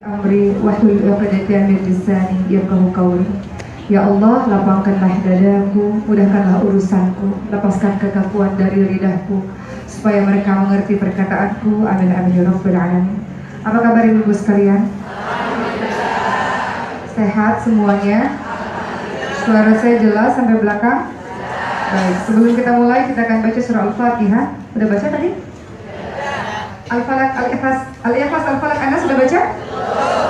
Amri wahlul 'uqdatam min lisani yafqahu qawli. Ya Allah, lapangkanlah dadaku, mudahkanlah urusanku, lepaskan kekakuan dari lidahku, supaya mereka mengerti perkataanku. Amin amin ya rabbal alamin. Apa kabar ibu sekalian? Sehat semuanya? Suara saya jelas sampai belakang? Baik, sebelum kita mulai kita akan baca surah Al-Fatihah. Udah baca tadi? Al-Falaq, Al-Ikhlas, Al-Falaq, Anda sudah baca?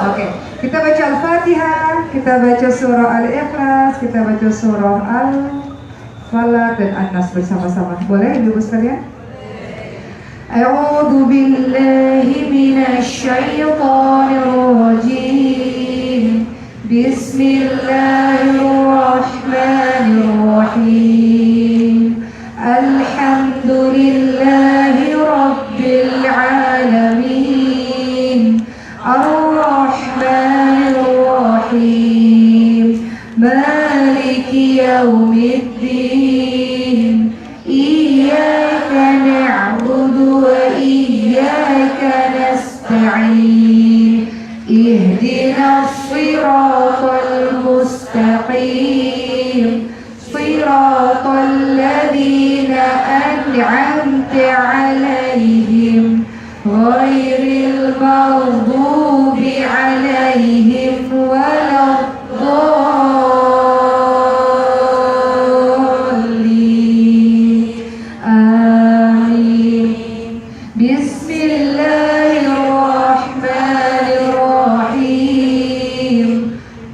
Oke, kita baca Al-Fatihah, kita baca surah Al-Ikhlas, kita baca surah Al-Falaq dan An-Nas bersama-sama. Boleh ibu sekalian? A'udzu billahi minasy syaithanir rajim. Bismillahirrahmanirrahim. Alhamdulillahi rabbil alamin. Ar-Rahmanir-Rahim. Maliki yaumiddin. Iyyaka na'budu wa iyyaka nasta'in. Ihdinas siratal mustaqim. Siratal ladzina an'amta 'alaihim ghairil maghdubi 'alaihim waladdallin. Amin. Bismillahirrahmanirrahim.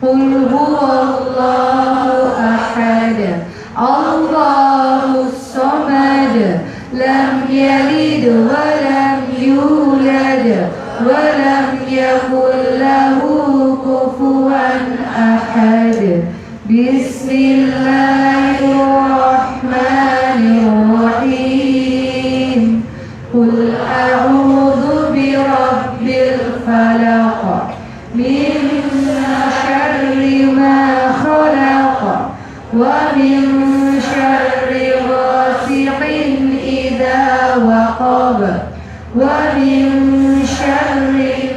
Qul huwallahu ahad. Allahus samad. Lam yalid wa lam yulad wa lam yakul lahu kufuwan ahad. Bismillahirrahmanirrahim. Qul a'udzu birabbil falaq min syarri ma khalaq wa min syarri ghasiqin idza waqab wa min syarri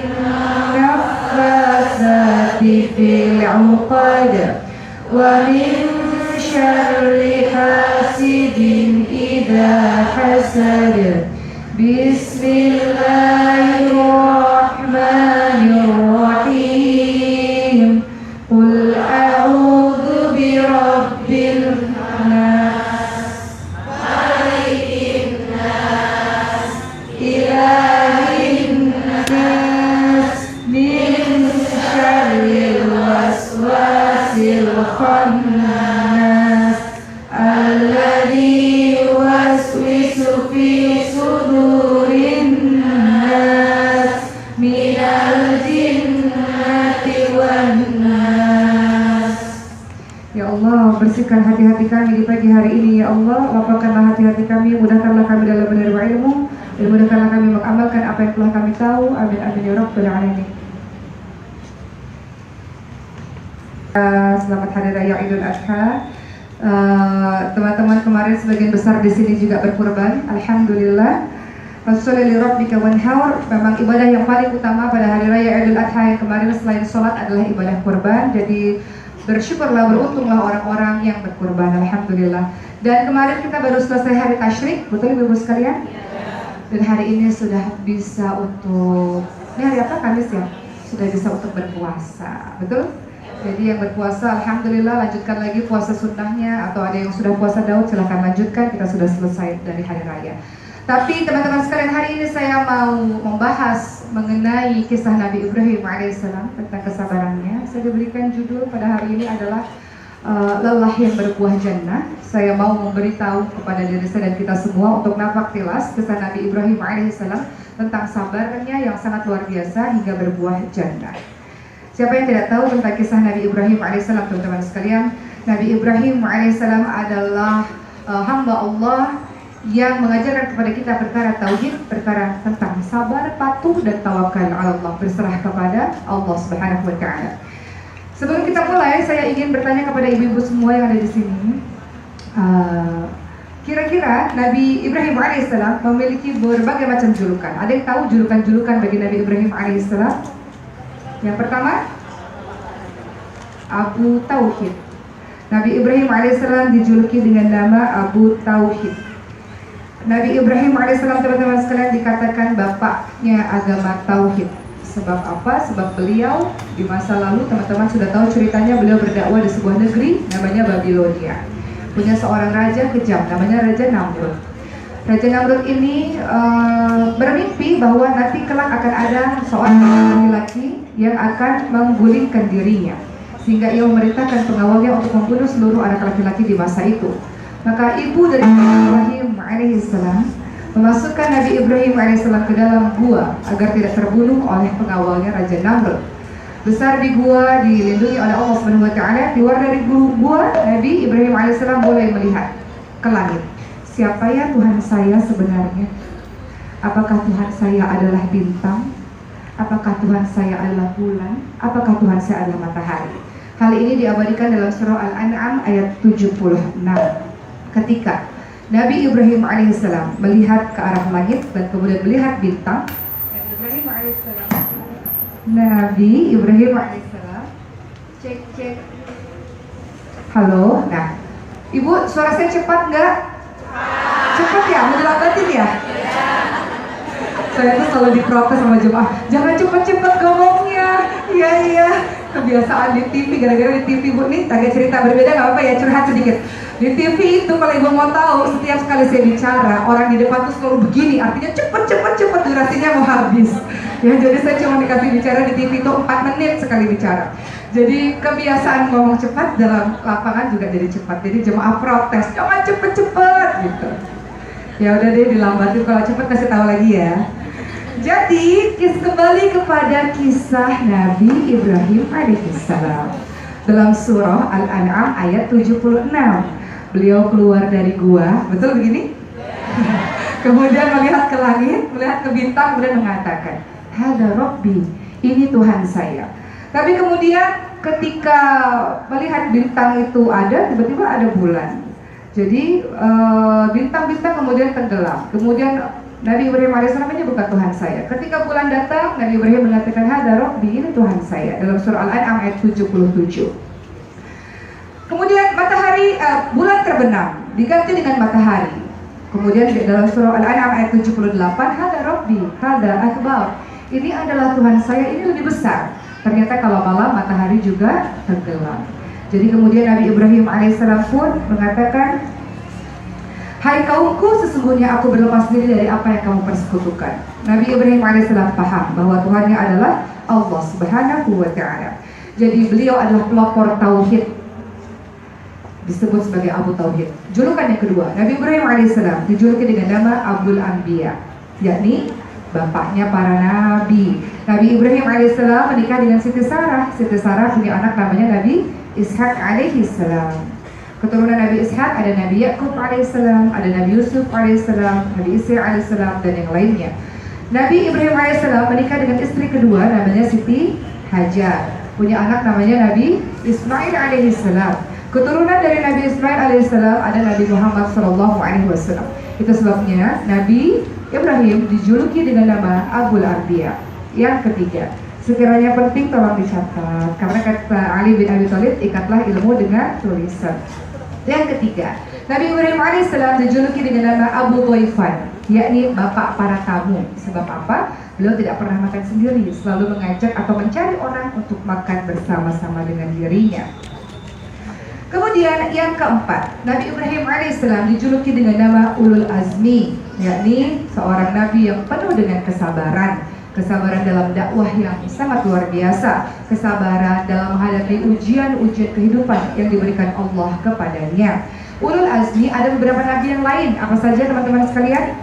naffasati fil 'uqad wa min syarri hasidin idza hasad. Bismillahirrahmanirrahim. Qul a'udzu birabbil nas, malikin nas, ilahin nas, min syarril waswasil khannas, alladzi yuwaswisu fi sudurin nas, minal jinnati wan nas. Ya Allah, bersihkan hati-hati kami di pagi hari ini. Ya Allah, lapangkanlah hati-hati kami, mudahkanlah kami dalam menerima ilmu, dan mudahkanlah kami mengamalkan apa yang telah kami tahu. Amin amin ya rabbal alamin. Selamat Hari Raya Idul Adha. Teman-teman kemarin sebagian besar di sini juga berkurban. Alhamdulillah. Fasholli li rabbika wanhar. Memang ibadah yang paling utama pada hari raya Idul Adha yang kemarin selain sholat adalah ibadah kurban. Jadi bersyukurlah, beruntunglah orang-orang yang berkurban. Alhamdulillah. Dan kemarin kita baru selesai hari tasyrik, betul ibu-ibu sekalian? Dan hari ini sudah bisa untuk, ini hari apa? Kamis ya? Sudah bisa untuk berpuasa, betul? Jadi yang berpuasa, alhamdulillah, lanjutkan lagi puasa sunnahnya. Atau ada yang sudah puasa Daud, silahkan lanjutkan. Kita sudah selesai dari hari raya. Tapi teman-teman sekalian, hari ini saya mau membahas mengenai kisah Nabi Ibrahim alaihissalam tentang kesabarannya. Saya diberikan judul pada hari ini adalah lelah yang berbuah jannah. Saya mau memberitahu kepada diri saya dan kita semua untuk nafak tilas kisah Nabi Ibrahim alaihissalam tentang sabarnya yang sangat luar biasa hingga berbuah jannah. Siapa yang tidak tahu tentang kisah Nabi Ibrahim alaihissalam, teman-teman sekalian? Nabi Ibrahim alaihissalam adalah hamba Allah yang mengajarkan kepada kita perkara tauhid, perkara tentang sabar, patuh dan tawakal ala Allah, berserah kepada Allah Subhanahu wa taala. Sebelum kita mulai, saya ingin bertanya kepada ibu-ibu semua yang ada di sini. Kira-kira Nabi Ibrahim alaihissalam memiliki berbagai macam julukan. Ada yang tahu julukan-julukan bagi Nabi Ibrahim alaihissalam? Yang pertama, Abu Tauhid. Nabi Ibrahim alaihissalam dijuluki dengan nama Abu Tauhid. Nabi Ibrahim alaihissalam, teman-teman sekalian, dikatakan bapaknya agama Tauhid. Sebab apa? Sebab beliau di masa lalu, teman-teman sudah tahu ceritanya, beliau berdakwah di sebuah negeri namanya Babilonia. Punya seorang raja kejam namanya Raja Namrud. Raja Namrud ini bermimpi bahwa nanti kelak akan ada seorang laki-laki yang akan menggulingkan dirinya, sehingga ia memerintahkan pengawalnya untuk membunuh seluruh anak laki-laki di masa itu. Maka ibu dari Ibrahim alaihissalam memasukkan Nabi Ibrahim alaihissalam ke dalam gua agar tidak terbunuh oleh pengawalnya Raja Namrud. Besar di gua, dilindungi oleh Allah Subhanahu wa taala. Keluar dari gua, Nabi Ibrahim alaihissalam mulai melihat ke langit. Siapa ya Tuhan saya sebenarnya? Apakah Tuhan saya adalah bintang? Apakah Tuhan saya adalah bulan? Apakah Tuhan saya adalah matahari? Hal ini diabadikan dalam surah Al-An'am ayat 76. Ketika Nabi Ibrahim alaihissalam melihat ke arah langit dan kemudian melihat bintang, Nabi Ibrahim alaihissalam cek. Halo, nah, Ibu, suara saya cepat nggak? Cepat ya, mau dilambatin ya? Saya tuh selalu diprotes sama jemaah, jangan cepet-cepet ngomongnya. Iya, kebiasaan di TV, gara-gara di TV Bu nih, agak cerita berbeda, nggak apa-apa ya, curhat sedikit. Di TV itu kalau Ibu mau tahu, setiap kali saya bicara, orang di depan tuh selalu begini, artinya cepet, durasinya mau habis. Ya, jadi saya cuma dikasih bicara di TV itu 4 menit sekali bicara. Jadi kebiasaan ngomong cepat dalam lapangan juga jadi cepat. Jadi jemaah protes, jangan cepet-cepet gitu. Ya udah deh, dilambatin, kalau cepet kasih tahu lagi ya. Jadi kembali kepada kisah Nabi Ibrahim alaihissalam dalam surah Al-An'am ayat 76. Beliau keluar dari gua, betul begini? Kemudian melihat ke langit, melihat ke bintang, kemudian mengatakan, "Hada Rabbi, ini Tuhan saya." Tapi kemudian ketika melihat bintang itu ada, tiba-tiba ada bulan. Jadi bintang-bintang kemudian tenggelam. Kemudian Nabi Ibrahim alaihissalam menyebutkan Tuhan saya. Ketika bulan datang, Nabi Ibrahim mengatakan, "Hada Rabbi, ini Tuhan saya." Dalam surah Al-An'am ayat 77. Kemudian matahari, bulan terbenam, diganti dengan matahari. Kemudian dalam surah Al-An'am ayat 78, "Hada Rabbi, hada akbar." Ini adalah Tuhan saya, ini lebih besar. Ternyata kalau malam matahari juga tenggelam. Jadi kemudian Nabi Ibrahim alaihissalam pun mengatakan, "Hai kaumku, sesungguhnya aku berlepas diri dari apa yang kamu persekutukan." Nabi Ibrahim alaihissalam paham bahwa Tuhannya adalah Allah Subhanahu wa taala. Jadi beliau adalah pelopor tauhid, disebut sebagai Abu Tauhid. Julukan yang kedua, Nabi Ibrahim alaihissalam dijuluki dengan nama Abul Anbiya, yakni bapaknya para nabi. Nabi Ibrahim alaihissalam menikah dengan Siti Sarah. Siti Sarah punya anak namanya Nabi Ishak alaihissalam. Keturunan Nabi Ishak ada Nabi Yakub alaihissalam, ada Nabi Yusuf alaihissalam, Nabi Isa alaihissalam, dan yang lainnya. Nabi Ibrahim alaihissalam menikah dengan istri kedua namanya Siti Hajar. Punya anak namanya Nabi Ismail alaihissalam. Keturunan dari Nabi Ismail alaihissalam ada Nabi Muhammad sallallahu alaihi wasallam. Itu sebabnya Nabi Ibrahim dijuluki dengan nama Abul Anbiya. Yang ketiga, sekiranya penting tolong dicatat, karena kata Ali bin Abi Thalib, ikatlah ilmu dengan tulisan. Yang ketiga, Nabi Ibrahim alaihissalam dijuluki dengan nama Abu Dhaifan, yakni bapak para tamu. Sebab apa? Beliau tidak pernah makan sendiri, selalu mengajak atau mencari orang untuk makan bersama-sama dengan dirinya. Kemudian yang keempat, Nabi Ibrahim alaihissalam dijuluki dengan nama Ulul Azmi, yakni seorang nabi yang penuh dengan kesabaran. Kesabaran dalam dakwah yang sangat luar biasa, kesabaran dalam menghadapi ujian-ujian kehidupan yang diberikan Allah kepadanya. Ulul Azmi ada beberapa nabi yang lain. Apa saja teman-teman sekalian?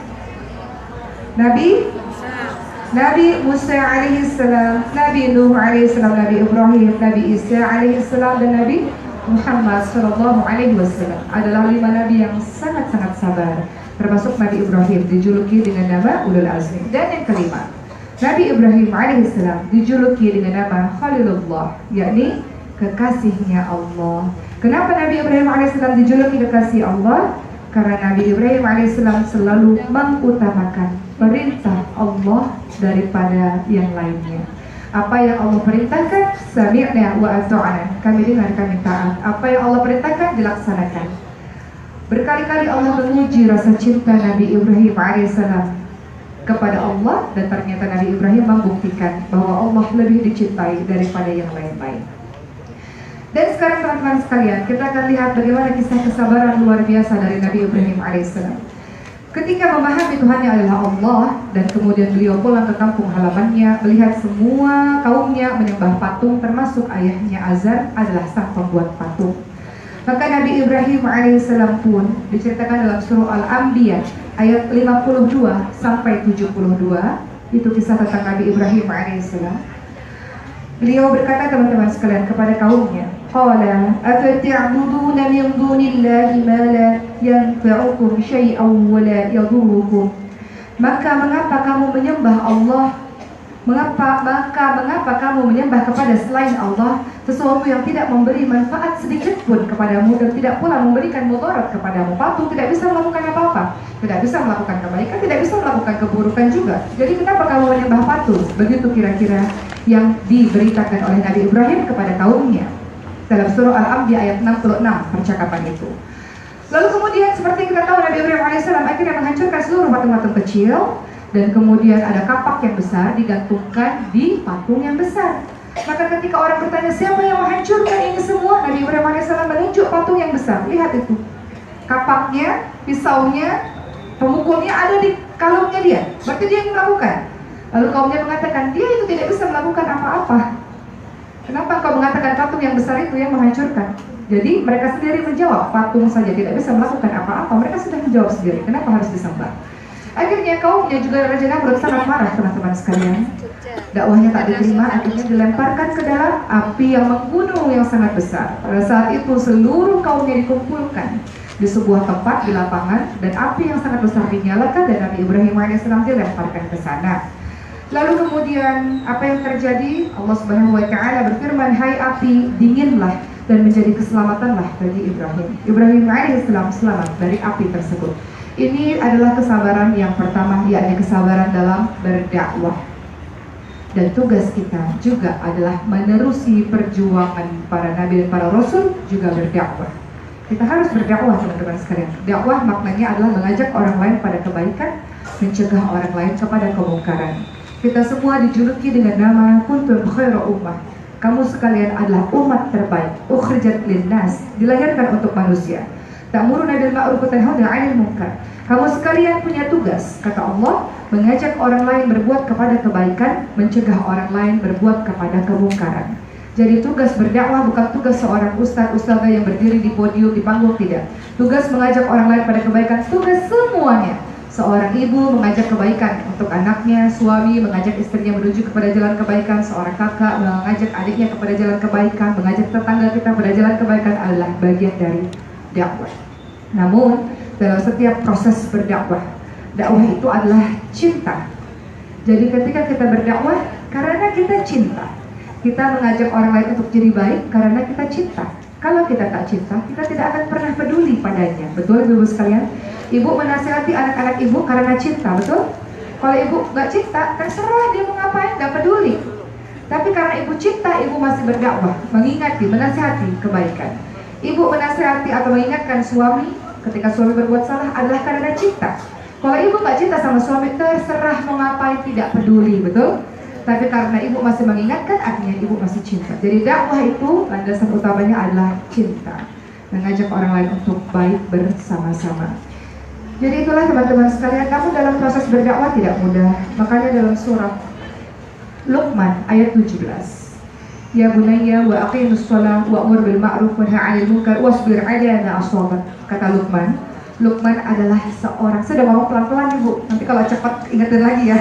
Nabi Musa alaihissalam, Nabi Nuh alaihissalam, Nabi Ibrahim, Nabi Isa alaihissalam, dan Nabi Muhammad sallallahu alaihi wasallam adalah 5 nabi yang sangat-sangat sabar. Termasuk Nabi Ibrahim dijuluki dengan nama Ulul Azmi. Dan yang kelima, Nabi Ibrahim alaihissalam dijuluki dengan nama Khalilullah, yakni kekasihnya Allah. Kenapa Nabi Ibrahim alaihissalam dijuluki kekasih Allah? Karena Nabi Ibrahim alaihissalam selalu mengutamakan perintah Allah daripada yang lainnya. Apa yang Allah perintahkan, sami'na wa ata'na, kami dengar, kami taat. Apa yang Allah perintahkan, dilaksanakan. Berkali-kali Allah menguji rasa cinta Nabi Ibrahim alaihissalam kepada Allah, dan ternyata Nabi Ibrahim membuktikan bahwa Allah lebih dicintai daripada yang lain-lain. Dan sekarang teman-teman sekalian, kita akan lihat bagaimana kisah kesabaran luar biasa dari Nabi Ibrahim alaihissalam. Ketika memahami Tuhannya adalah Allah, dan kemudian beliau pulang ke kampung halamannya, melihat semua kaumnya menyembah patung, termasuk ayahnya Azar adalah sang pembuat patung. Maka Nabi Ibrahim alaihissalam pun diceritakan dalam surah Al-Anbiya ayat 52 sampai 72, itu kisah tentang Nabi Ibrahim alaihissalam. Beliau berkata, teman-teman sekalian, kepada kaumnya, qala afata'buduna min dunillahi ma la yanfa'ukum syai'an wa la yadurrukum. Maka mengapa kamu menyembah Allah? Mengapa kamu menyembah kepada selain Allah sesuatu yang tidak memberi manfaat sedikit pun kepadamu dan tidak pula memberikan mudarat kepadamu? Patung tidak bisa melakukan apa-apa, tidak bisa melakukan kebaikan, tidak bisa melakukan keburukan juga. Jadi kenapa kamu menyembah patung? Begitu kira-kira yang diberitakan oleh Nabi Ibrahim kepada kaumnya dalam surah Al-Anbiya ayat 66, percakapan itu. Lalu kemudian seperti kita tahu, Nabi Ibrahim alaihissalam akhirnya menghancurkan seluruh patung-patung kecil, dan kemudian ada kapak yang besar digantungkan di patung yang besar. Maka ketika orang bertanya, siapa yang menghancurkan ini semua? Nabi Ibrahim alaihissalam menunjuk patung yang besar. Lihat itu, kapaknya, pisaunya, pemukulnya ada di kalungnya dia. Berarti dia yang melakukan. Lalu kaumnya mengatakan, dia itu tidak bisa melakukan apa-apa. Kenapa kau mengatakan patung yang besar itu yang menghancurkan? Jadi mereka sendiri menjawab, patung saja tidak bisa melakukan apa-apa. Mereka sudah menjawab sendiri, kenapa harus disembah? Akhirnya kaumnya juga Raja Namrud sangat marah, teman-teman sekalian. Dakwahnya tak diterima, akhirnya dilemparkan ke dalam api yang menggunung yang sangat besar. Pada saat itu seluruh kaumnya dikumpulkan di sebuah tempat di lapangan, dan api yang sangat besar dinyalakan dan Nabi Ibrahim alaihissalam dilemparkan ke sana. Lalu kemudian apa yang terjadi? Allah Subhanahu wa taala berfirman, "Hai api, dinginlah dan menjadi keselamatanlah bagi Ibrahim." Ibrahim alaihissalam selamat dari api tersebut. Ini adalah kesabaran yang pertama, yakni kesabaran dalam berdakwah. Dan tugas kita juga adalah menerusi perjuangan para nabi dan para rasul, juga berdakwah. Kita harus berdakwah, teman-teman sekalian. Dakwah maknanya adalah mengajak orang lain pada kebaikan, mencegah orang lain kepada kemungkaran. Kita semua dijuluki dengan nama kuntum khairu ummah. Kamu sekalian adalah umat terbaik. Ukhrijat linnas, dilahirkan untuk manusia. Ta'muruna bil ma'ruf wa tanhauna 'anil munkar. Kamu sekalian punya tugas, kata Allah, mengajak orang lain berbuat kepada kebaikan, mencegah orang lain berbuat kepada kemungkaran. Jadi tugas berdakwah bukan tugas seorang ustaz-ustazah yang berdiri di podium, di panggung, tidak. Tugas mengajak orang lain pada kebaikan, tugas semuanya. Seorang ibu mengajak kebaikan untuk anaknya, suami mengajak istrinya menuju kepada jalan kebaikan, seorang kakak mengajak adiknya kepada jalan kebaikan, mengajak tetangga kita pada jalan kebaikan adalah bagian dari dakwah. Namun dalam setiap proses berdakwah, dakwah itu adalah cinta. Jadi ketika kita berdakwah karena kita cinta, kita mengajak orang lain untuk jadi baik karena kita cinta. Kalau kita tak cinta, kita tidak akan pernah peduli padanya. Betul ibu sekalian? Ibu menasihati anak-anak ibu karena cinta, betul? Kalau ibu nggak cinta, terserah dia mau ngapain, nggak peduli. Tapi karena ibu cinta, ibu masih berdakwah, mengingati, menasihati kebaikan. Ibu menasihati atau mengingatkan suami ketika suami berbuat salah adalah karena cinta. Kalau ibu nggak cinta sama suami, terserah mau ngapain, tidak peduli, betul? Tapi karena ibu masih mengingatkan, artinya ibu masih cinta. Jadi dakwah itu landasan utamanya adalah cinta, mengajak orang lain untuk baik bersama-sama. Jadi itulah teman-teman sekalian, kamu dalam proses berdakwah tidak mudah. Makanya dalam surah Luqman ayat 17, ya bunayya wa aqimus shalah wa'mur bil ma'ruf wa nahy 'anil munkar wasbir 'ala ma asabak. Kata Luqman. Luqman adalah seorang, saya udah ngomong pelan-pelan ibu, nanti kalau cepat ingetin lagi ya.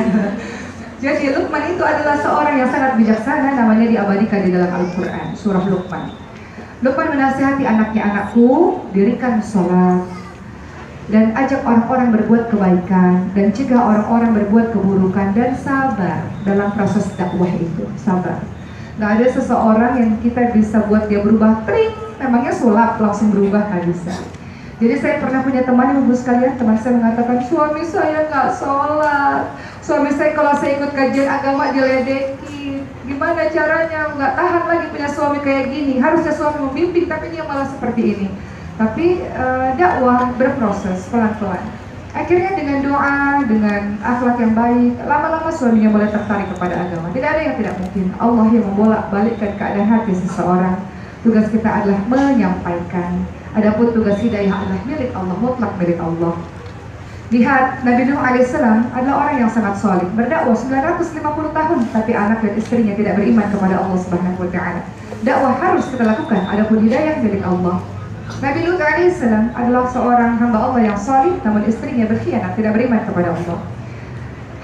Jadi Luqman itu adalah seorang yang sangat bijaksana, namanya diabadikan di dalam Al-Quran, surah Luqman. Luqman menasihati anaknya, anakku, dirikan sholat dan ajak orang-orang berbuat kebaikan dan cegah orang-orang berbuat keburukan dan sabar dalam proses dakwah itu, sabar. Gak ada seseorang yang kita bisa buat dia berubah, tring, memangnya sulap langsung berubah, gak bisa. Jadi saya pernah punya teman, ibu sekalian, teman saya mengatakan, suami saya gak sholat, suami saya kalau saya ikut kajian agama diledekin, Gimana caranya, nggak tahan lagi punya suami kayak gini. Harusnya suami membimbing, tapi dia malah seperti ini. Tapi dakwah berproses pelan-pelan. Akhirnya dengan doa, dengan akhlak yang baik, lama-lama suaminya mulai tertarik kepada agama. Tidak ada yang tidak mungkin. Allah yang membolak-balikkan keadaan hati seseorang. Tugas kita adalah menyampaikan. Adapun tugas hidayah adalah milik Allah, mutlak milik Allah. Lihat, Nabi Nuh alaihissalam adalah orang yang sangat soleh, berdakwah 950 tahun, tapi anak dan istrinya tidak beriman kepada Allah Subhanahu wa Ta'ala. Dakwah harus kita lakukan, adapun hidayah milik Allah. Nabi Lut alaihissalam adalah seorang hamba Allah yang soleh, namun istrinya berkhianat, tidak beriman kepada Allah.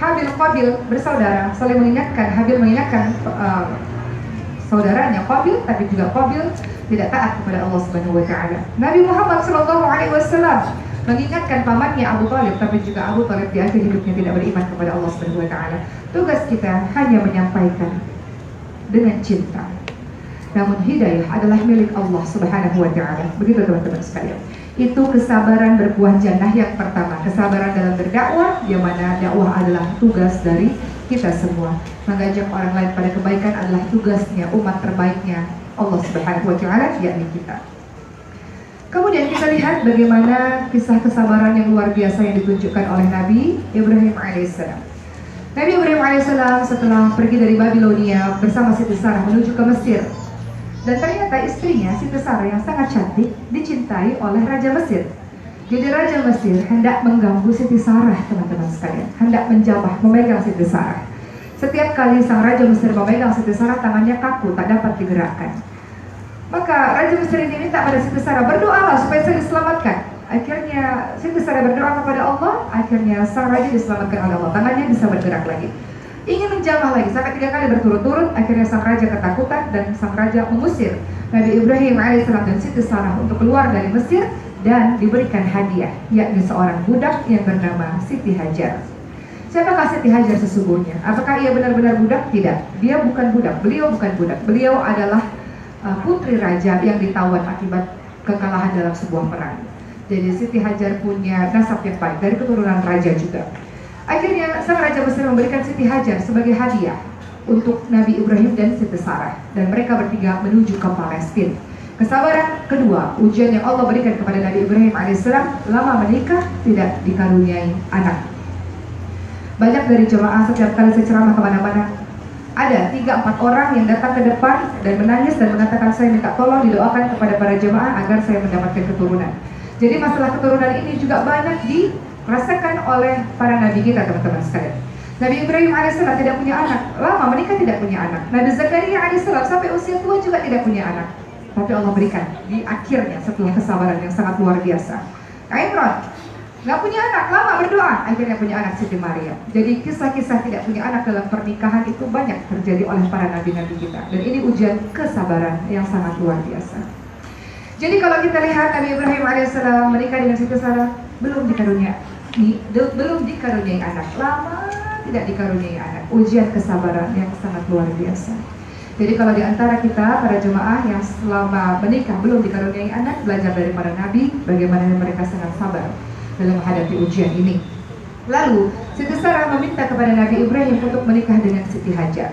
Habil Qabil bersaudara, saling mengingatkan. Habil mengingatkan saudaranya Qabil, tapi juga Qabil tidak taat kepada Allah Subhanahu wa Ta'ala. Nabi Muhammad SAW mengingatkan pamannya Abu Thalib, tapi juga Abu Thalib di akhir hidupnya tidak beriman kepada Allah Subhanahu wa Ta'ala. Tugas kita hanya menyampaikan dengan cinta. Namun hidayah adalah milik Allah Subhanahu wa Ta'ala. Begitu teman-teman sekalian. Itu kesabaran berbuah jannah yang pertama. Kesabaran dalam berdakwah, yang mana dakwah adalah tugas dari kita semua. Mengajak orang lain pada kebaikan adalah tugasnya umat terbaiknya Allah Subhanahu wa Ta'ala, yakni kita. Kemudian kita lihat bagaimana kisah kesabaran yang luar biasa yang ditunjukkan oleh Nabi Ibrahim alaihissalam. Nabi Ibrahim alaihissalam setelah pergi dari Babilonia bersama Siti Sarah menuju ke Mesir. Dan ternyata istrinya Siti Sarah yang sangat cantik dicintai oleh Raja Mesir. Jadi Raja Mesir hendak mengganggu Siti Sarah, teman-teman sekalian. Hendak menjamah, memegang Siti Sarah. Setiap kali sang Raja Mesir memegang Siti Sarah, tangannya kaku, tak dapat digerakkan. Maka Raja Mesir ini minta pada Siti Sarah, berdoalah supaya saya diselamatkan. Akhirnya Siti Sarah berdoa kepada Allah, akhirnya sang Raja diselamatkan oleh Allah. Tangannya bisa bergerak lagi. Ingin menjamah lagi, sampai 3 kali berturut-turut. Akhirnya sang raja ketakutan dan sang raja mengusir Nabi Ibrahim alaihissalam dan Siti Sarah untuk keluar dari Mesir dan diberikan hadiah, yakni seorang budak yang bernama Siti Hajar. Siapakah Siti Hajar sesungguhnya? Apakah ia benar-benar budak? Tidak, dia bukan budak, beliau bukan budak. Beliau adalah putri raja yang ditawan akibat kekalahan dalam sebuah perang. Jadi Siti Hajar punya nasab yang baik, dari keturunan raja juga. Akhirnya sang Raja Mesir memberikan Siti Hajar sebagai hadiah untuk Nabi Ibrahim dan Siti Sarah, dan mereka bertiga menuju ke Palestina. Kesabaran kedua, ujian yang Allah berikan kepada Nabi Ibrahim alaihissalam, lama menikah tidak dikaruniai anak. Banyak dari jemaah setiap kali saya ceramah kemana-mana, ada 3-4 orang yang datang ke depan dan menangis dan mengatakan, saya minta tolong didoakan kepada para jemaah agar saya mendapatkan keturunan. Jadi masalah keturunan ini juga banyak dirasakan oleh para nabi kita, teman-teman sekalian. Nabi Ibrahim alaihissalam tidak punya anak, lama menikah tidak punya anak. Nabi Zakaria alaihissalam sampai usia tua juga tidak punya anak. Tapi Allah berikan di akhirnya setelah kesabaran yang sangat luar biasa. Imran nggak punya anak, lama berdoa, akhirnya punya anak, Siti Maryam. Jadi kisah-kisah tidak punya anak dalam pernikahan itu banyak terjadi oleh para nabi-nabi kita. Dan ini ujian kesabaran yang sangat luar biasa. Jadi kalau kita lihat Nabi Ibrahim alaihissalam menikah dengan Siti Sarah, belum dikaruniai anak, lama tidak dikaruniai anak. Ujian kesabaran yang sangat luar biasa. Jadi kalau diantara kita para jemaah yang selama menikah belum dikaruniai anak, belajar dari para nabi bagaimana mereka sangat sabar dalam menghadapi ujian ini. Lalu Siti Sarah meminta kepada Nabi Ibrahim untuk menikah dengan Siti Hajar.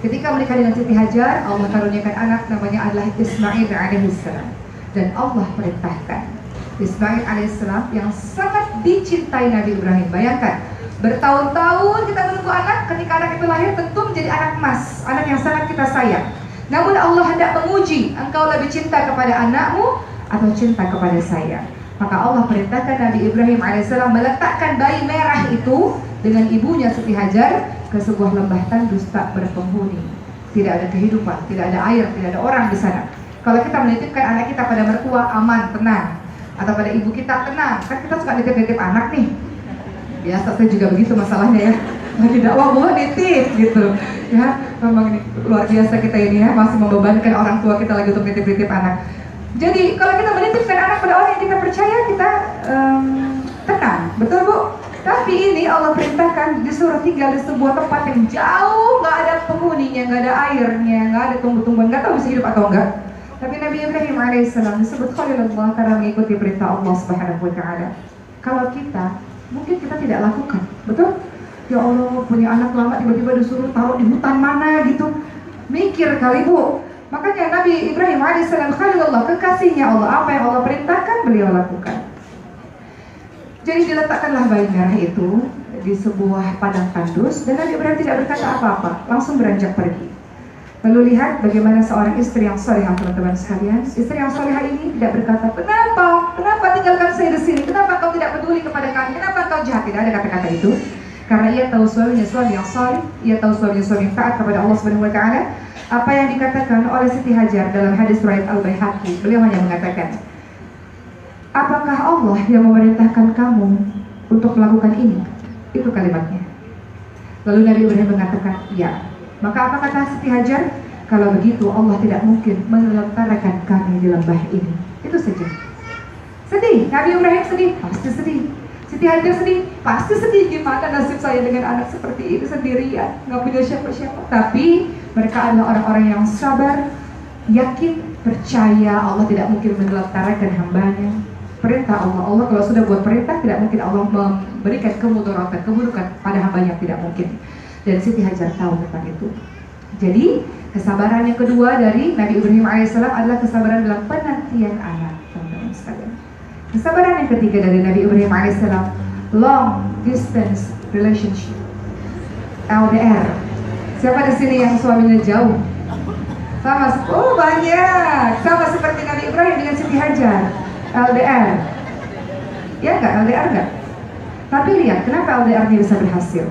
Ketika menikah dengan Siti Hajar, Allah karuniakan anak namanya adalah Ismail alaihissalam. Dan Allah perintahkan Ismail alaihissalam yang sangat dicintai Nabi Ibrahim. Bayangkan, bertahun-tahun kita menunggu anak, ketika anak itu lahir tentu menjadi anak emas, anak yang sangat kita sayang. Namun Allah hendak menguji, engkau lebih cinta kepada anakmu atau cinta kepada saya? Maka Allah perintahkan Nabi Ibrahim alaihissalam meletakkan bayi merah itu dengan ibunya Siti Hajar ke sebuah lembah tandus tak berpenghuni. Tidak ada kehidupan, tidak ada air, tidak ada orang di sana. Kalau kita menitipkan anak kita pada mertua, aman, tenang. Atau pada ibu kita, tenang. Kan kita suka nitip-nitip anak nih. Biasa, saya juga begitu masalahnya ya. Lagi dakwah boleh nitip gitu. Ya, memang ini luar biasa kita ini ya, masih membebankan orang tua kita lagi untuk nitip-nitip anak. Jadi kalau kita menitipkan anak pada orang yang kita percaya, kita tenang, betul Bu? Tapi ini Allah perintahkan disuruh tinggal di sebuah tempat yang jauh, nggak ada penghuninya, nggak ada airnya, nggak ada tumbuh-tumbuhan, nggak tahu bisa hidup atau enggak. Tapi Nabi Ibrahim alaihissalam disebut Khalilullah karena mengikuti perintah Allah Subhanahu wa Ta'ala. Kalau kita, mungkin kita tidak lakukan, betul? Ya Allah, punya anak lama tiba-tiba disuruh taruh di hutan mana gitu. Mikir kali Bu. Makanya Nabi Ibrahim alaihissalam Khalilullah, kekasihnya Allah, apa yang Allah perintahkan beliau lakukan. Jadi diletakkanlah bayi merah itu di sebuah padang tandus dan Nabi Ibrahim tidak berkata apa-apa, langsung beranjak pergi. Lalu lihat bagaimana seorang istri yang salihah, teman-teman sekalian. Istri yang salihah ini tidak berkata, kenapa tinggalkan saya di sini? Kenapa kau tidak peduli kepada kami? Kenapa kau jahat? Tidak ada kata-kata itu. Karena ia tahu suaminya suami yang salih, ia tahu suaminya suami yang taat kepada Allah Subhanahu wa taala. Apa yang dikatakan oleh Siti Hajar dalam hadis riwayat Al-Baihaqi, beliau hanya mengatakan, apakah Allah yang memerintahkan kamu untuk melakukan ini? Itu kalimatnya. Lalu Nabi Ibrahim mengatakan, ya. Maka apa kata Siti Hajar? Kalau begitu Allah tidak mungkin melontarkan kami di lembah ini. Itu saja. Sedih. Nabi Ibrahim sedih, pasti sedih. Siti Hajar sedih, pasti sedih. Gimana nasib saya dengan anak seperti ini sendirian, nggak punya siapa-siapa. Tapi mereka adalah orang-orang yang sabar, yakin, percaya Allah tidak mungkin melontarkan hambanya. Perintah Allah kalau sudah buat perintah tidak mungkin Allah memberikan kemudaratan, keburukan pada hambanya, tidak mungkin. Dan Siti Hajar tahu tentang itu. Jadi kesabaran yang kedua dari Nabi Ibrahim alaihissalam adalah kesabaran dalam penantian anak, teman-teman sekalian. Kesabaran yang ketiga dari Nabi Ibrahim alaihissalam, long distance relationship, LDR. Siapa di sini yang suaminya jauh? Sama, oh banyak. Sama seperti Nabi Ibrahim dengan Siti Hajar, LDR. Ya enggak, LDR enggak? Tapi lihat, kenapa LDR-nya bisa berhasil?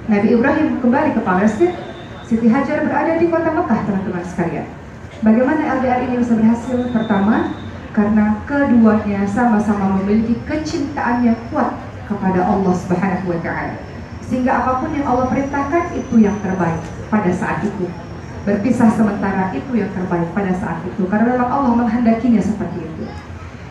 Nabi Ibrahim kembali ke Palestina, Siti Hajar berada di kota Mekah, teman-teman sekalian. Bagaimana LDR ini bisa berhasil? Pertama, karena keduanya sama-sama memiliki kecintaan yang kuat kepada Allah Subhanahu wa taala. Sehingga apapun yang Allah perintahkan itu yang terbaik pada saat itu. Berpisah sementara itu yang terbaik pada saat itu, karena memang Allah menghendakinya seperti itu.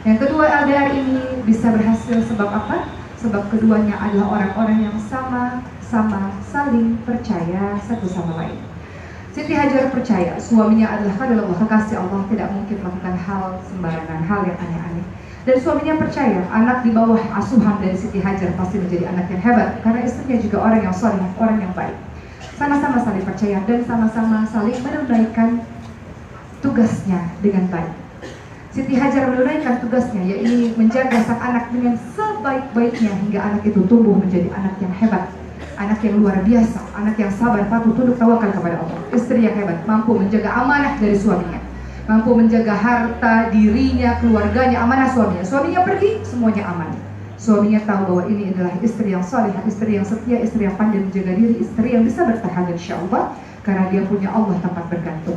Yang kedua, LDR ini bisa berhasil sebab apa? Sebab keduanya adalah orang-orang yang sama-sama saling percaya satu sama lain. Siti Hajar percaya suaminya adalah Khalilullah, kekasih Allah, tidak mungkin melakukan hal sembarangan, hal yang aneh-aneh. Dan suaminya percaya anak di bawah asuhan dari Siti Hajar pasti menjadi anak yang hebat, karena istrinya juga orang yang saleh, orang yang baik. Sama-sama saling percaya dan sama-sama saling menunaikan tugasnya dengan baik. Siti Hajar menunaikan tugasnya, yaitu menjaga sang anak dengan sebaik-baiknya hingga anak itu tumbuh menjadi anak yang hebat, anak yang luar biasa, anak yang sabar, patuh, tunduk, tawakal kepada Allah. Istri yang hebat, mampu menjaga amanah dari suaminya, mampu menjaga harta dirinya, keluarganya, amanah suaminya. Suaminya pergi, semuanya aman. Suaminya tahu bahwa ini adalah istri yang saleh, istri yang setia, istri yang pandai menjaga diri, istri yang bisa bertahan insyaallah, karena dia punya Allah tempat bergantung.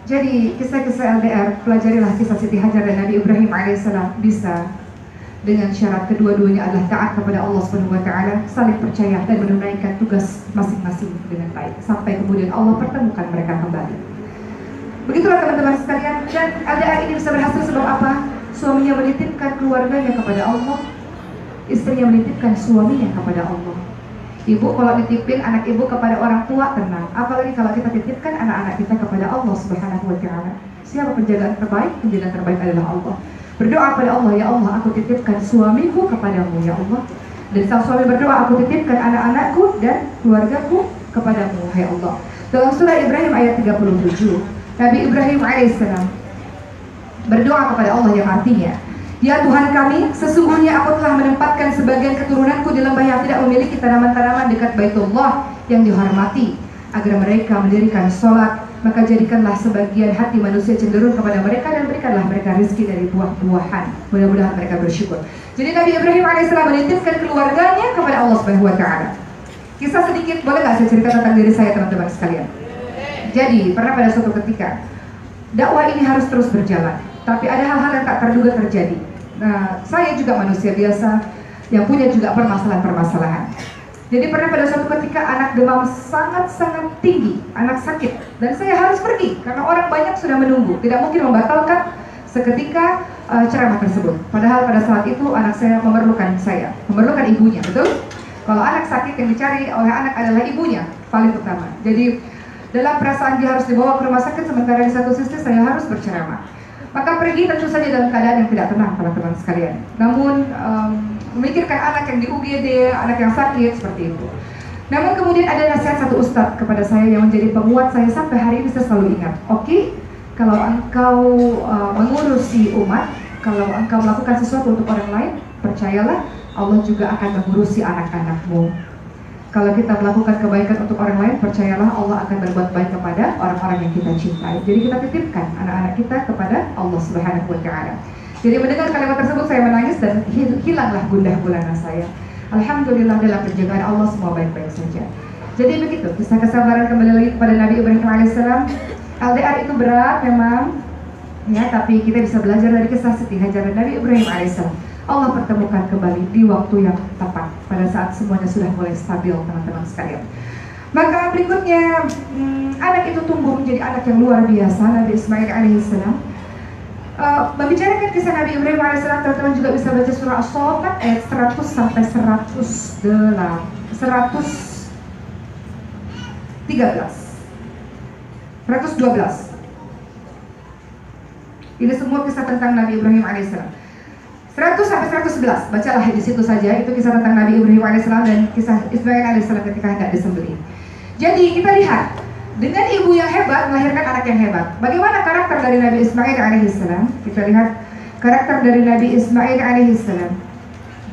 Jadi kisah-kisah LDR, pelajarilah kisah Siti Hajar dan Nabi Ibrahim alaihissalam, bisa dengan syarat kedua-duanya adalah taat kepada Allah Subhanahu wa taala, saling percaya dan menunaikan tugas masing-masing dengan baik sampai kemudian Allah pertemukan mereka kembali. Begitulah teman-teman sekalian. Dan LDR ini bisa berhasil sebab apa? Suaminya menitipkan keluarganya kepada Allah, istrinya menitipkan suaminya kepada Allah. Ibu kalau nitipin anak ibu kepada orang tua, tenang. Apalagi kalau kita titipkan anak-anak kita kepada Allah Subhanahu wa taala. Siapa penjagaan terbaik? Penjagaan terbaik adalah Allah. Berdoa pada Allah, ya Allah, aku titipkan suamiku kepadamu, ya Allah. Dan sang suami berdoa, aku titipkan anak-anakku dan keluargaku kepadamu, ya Allah. Dalam surah Ibrahim ayat 37, Nabi Ibrahim alaihissalam berdoa kepada Allah yang artinya, ya Tuhan kami, sesungguhnya aku telah menempatkan sebagian keturunanku di lembah yang tidak memiliki tanaman-tanaman dekat Baitullah yang dihormati, agar mereka mendirikan sholat. Maka jadikanlah sebagian hati manusia cenderung kepada mereka dan berikanlah mereka rezeki dari buah-buahan. Mudah-mudahan mereka bersyukur. Jadi Nabi Ibrahim alaihissalam menitipkan keluarganya kepada Allah Subhanahu wa taala. Kisah sedikit, boleh nggak saya cerita tentang diri saya, teman-teman sekalian? Jadi pernah pada suatu ketika dakwah ini harus terus berjalan, tapi ada hal-hal yang tak terduga terjadi. Nah, saya juga manusia biasa yang punya juga permasalahan-permasalahan. Jadi pernah pada suatu ketika anak demam sangat-sangat tinggi, anak sakit, dan saya harus pergi karena orang banyak sudah menunggu, tidak mungkin membatalkan seketika ceramah tersebut. Padahal pada saat itu anak saya memerlukan ibunya, betul? Kalau anak sakit yang dicari oleh anak adalah ibunya paling utama. Jadi dalam perasaan dia harus dibawa ke rumah sakit, sementara di satu sisi saya harus berceramah. Maka pergi tentu saja dalam keadaan yang tidak tenang, teman-teman sekalian. Namun memikirkan anak yang di UGD, anak yang sakit, seperti itu. Namun kemudian ada nasihat satu ustadz kepada saya yang menjadi penguat saya sampai hari ini, saya selalu ingat. Oke, kalau engkau mengurusi umat, kalau engkau melakukan sesuatu untuk orang lain, percayalah Allah juga akan mengurusi anak-anakmu. Kalau kita melakukan kebaikan untuk orang lain, percayalah Allah akan berbuat baik kepada orang-orang yang kita cintai. Jadi kita titipkan anak-anak kita kepada Allah Subhanahu wa Ta'ala. Jadi mendengar kalimat tersebut saya menangis dan hilanglah gundah gulana saya. Alhamdulillah dalam penjagaan Allah semua baik-baik saja. Jadi begitu, kisah kesabaran kembali lagi kepada Nabi Ibrahim alaihissalam. LDR itu berat memang, ya, tapi kita bisa belajar dari kisah Siti Hajar dan Nabi Ibrahim alaihissalam. Allah pertemukan kembali di waktu yang tepat pada saat semuanya sudah mulai stabil, teman-teman sekalian. Maka berikutnya anak itu tumbuh menjadi anak yang luar biasa, Nabi Ismail alaihissalam. Membicarakan kisah Nabi Ibrahim alaihissalam, teman-teman juga bisa baca surah As-Saffat ayat 100 sampai 112. Ini semua kisah tentang Nabi Ibrahim alaihissalam. 100 sampai 111, bacalah di situ saja. Itu kisah tentang Nabi Ibrahim alaihissalam dan kisah Ismail alaihissalam ketika hendak disembelih. Jadi kita lihat, dengan ibu yang hebat melahirkan anak yang hebat. Bagaimana karakter dari Nabi Ismail alaihissalam? Kita lihat karakter dari Nabi Ismail alaihissalam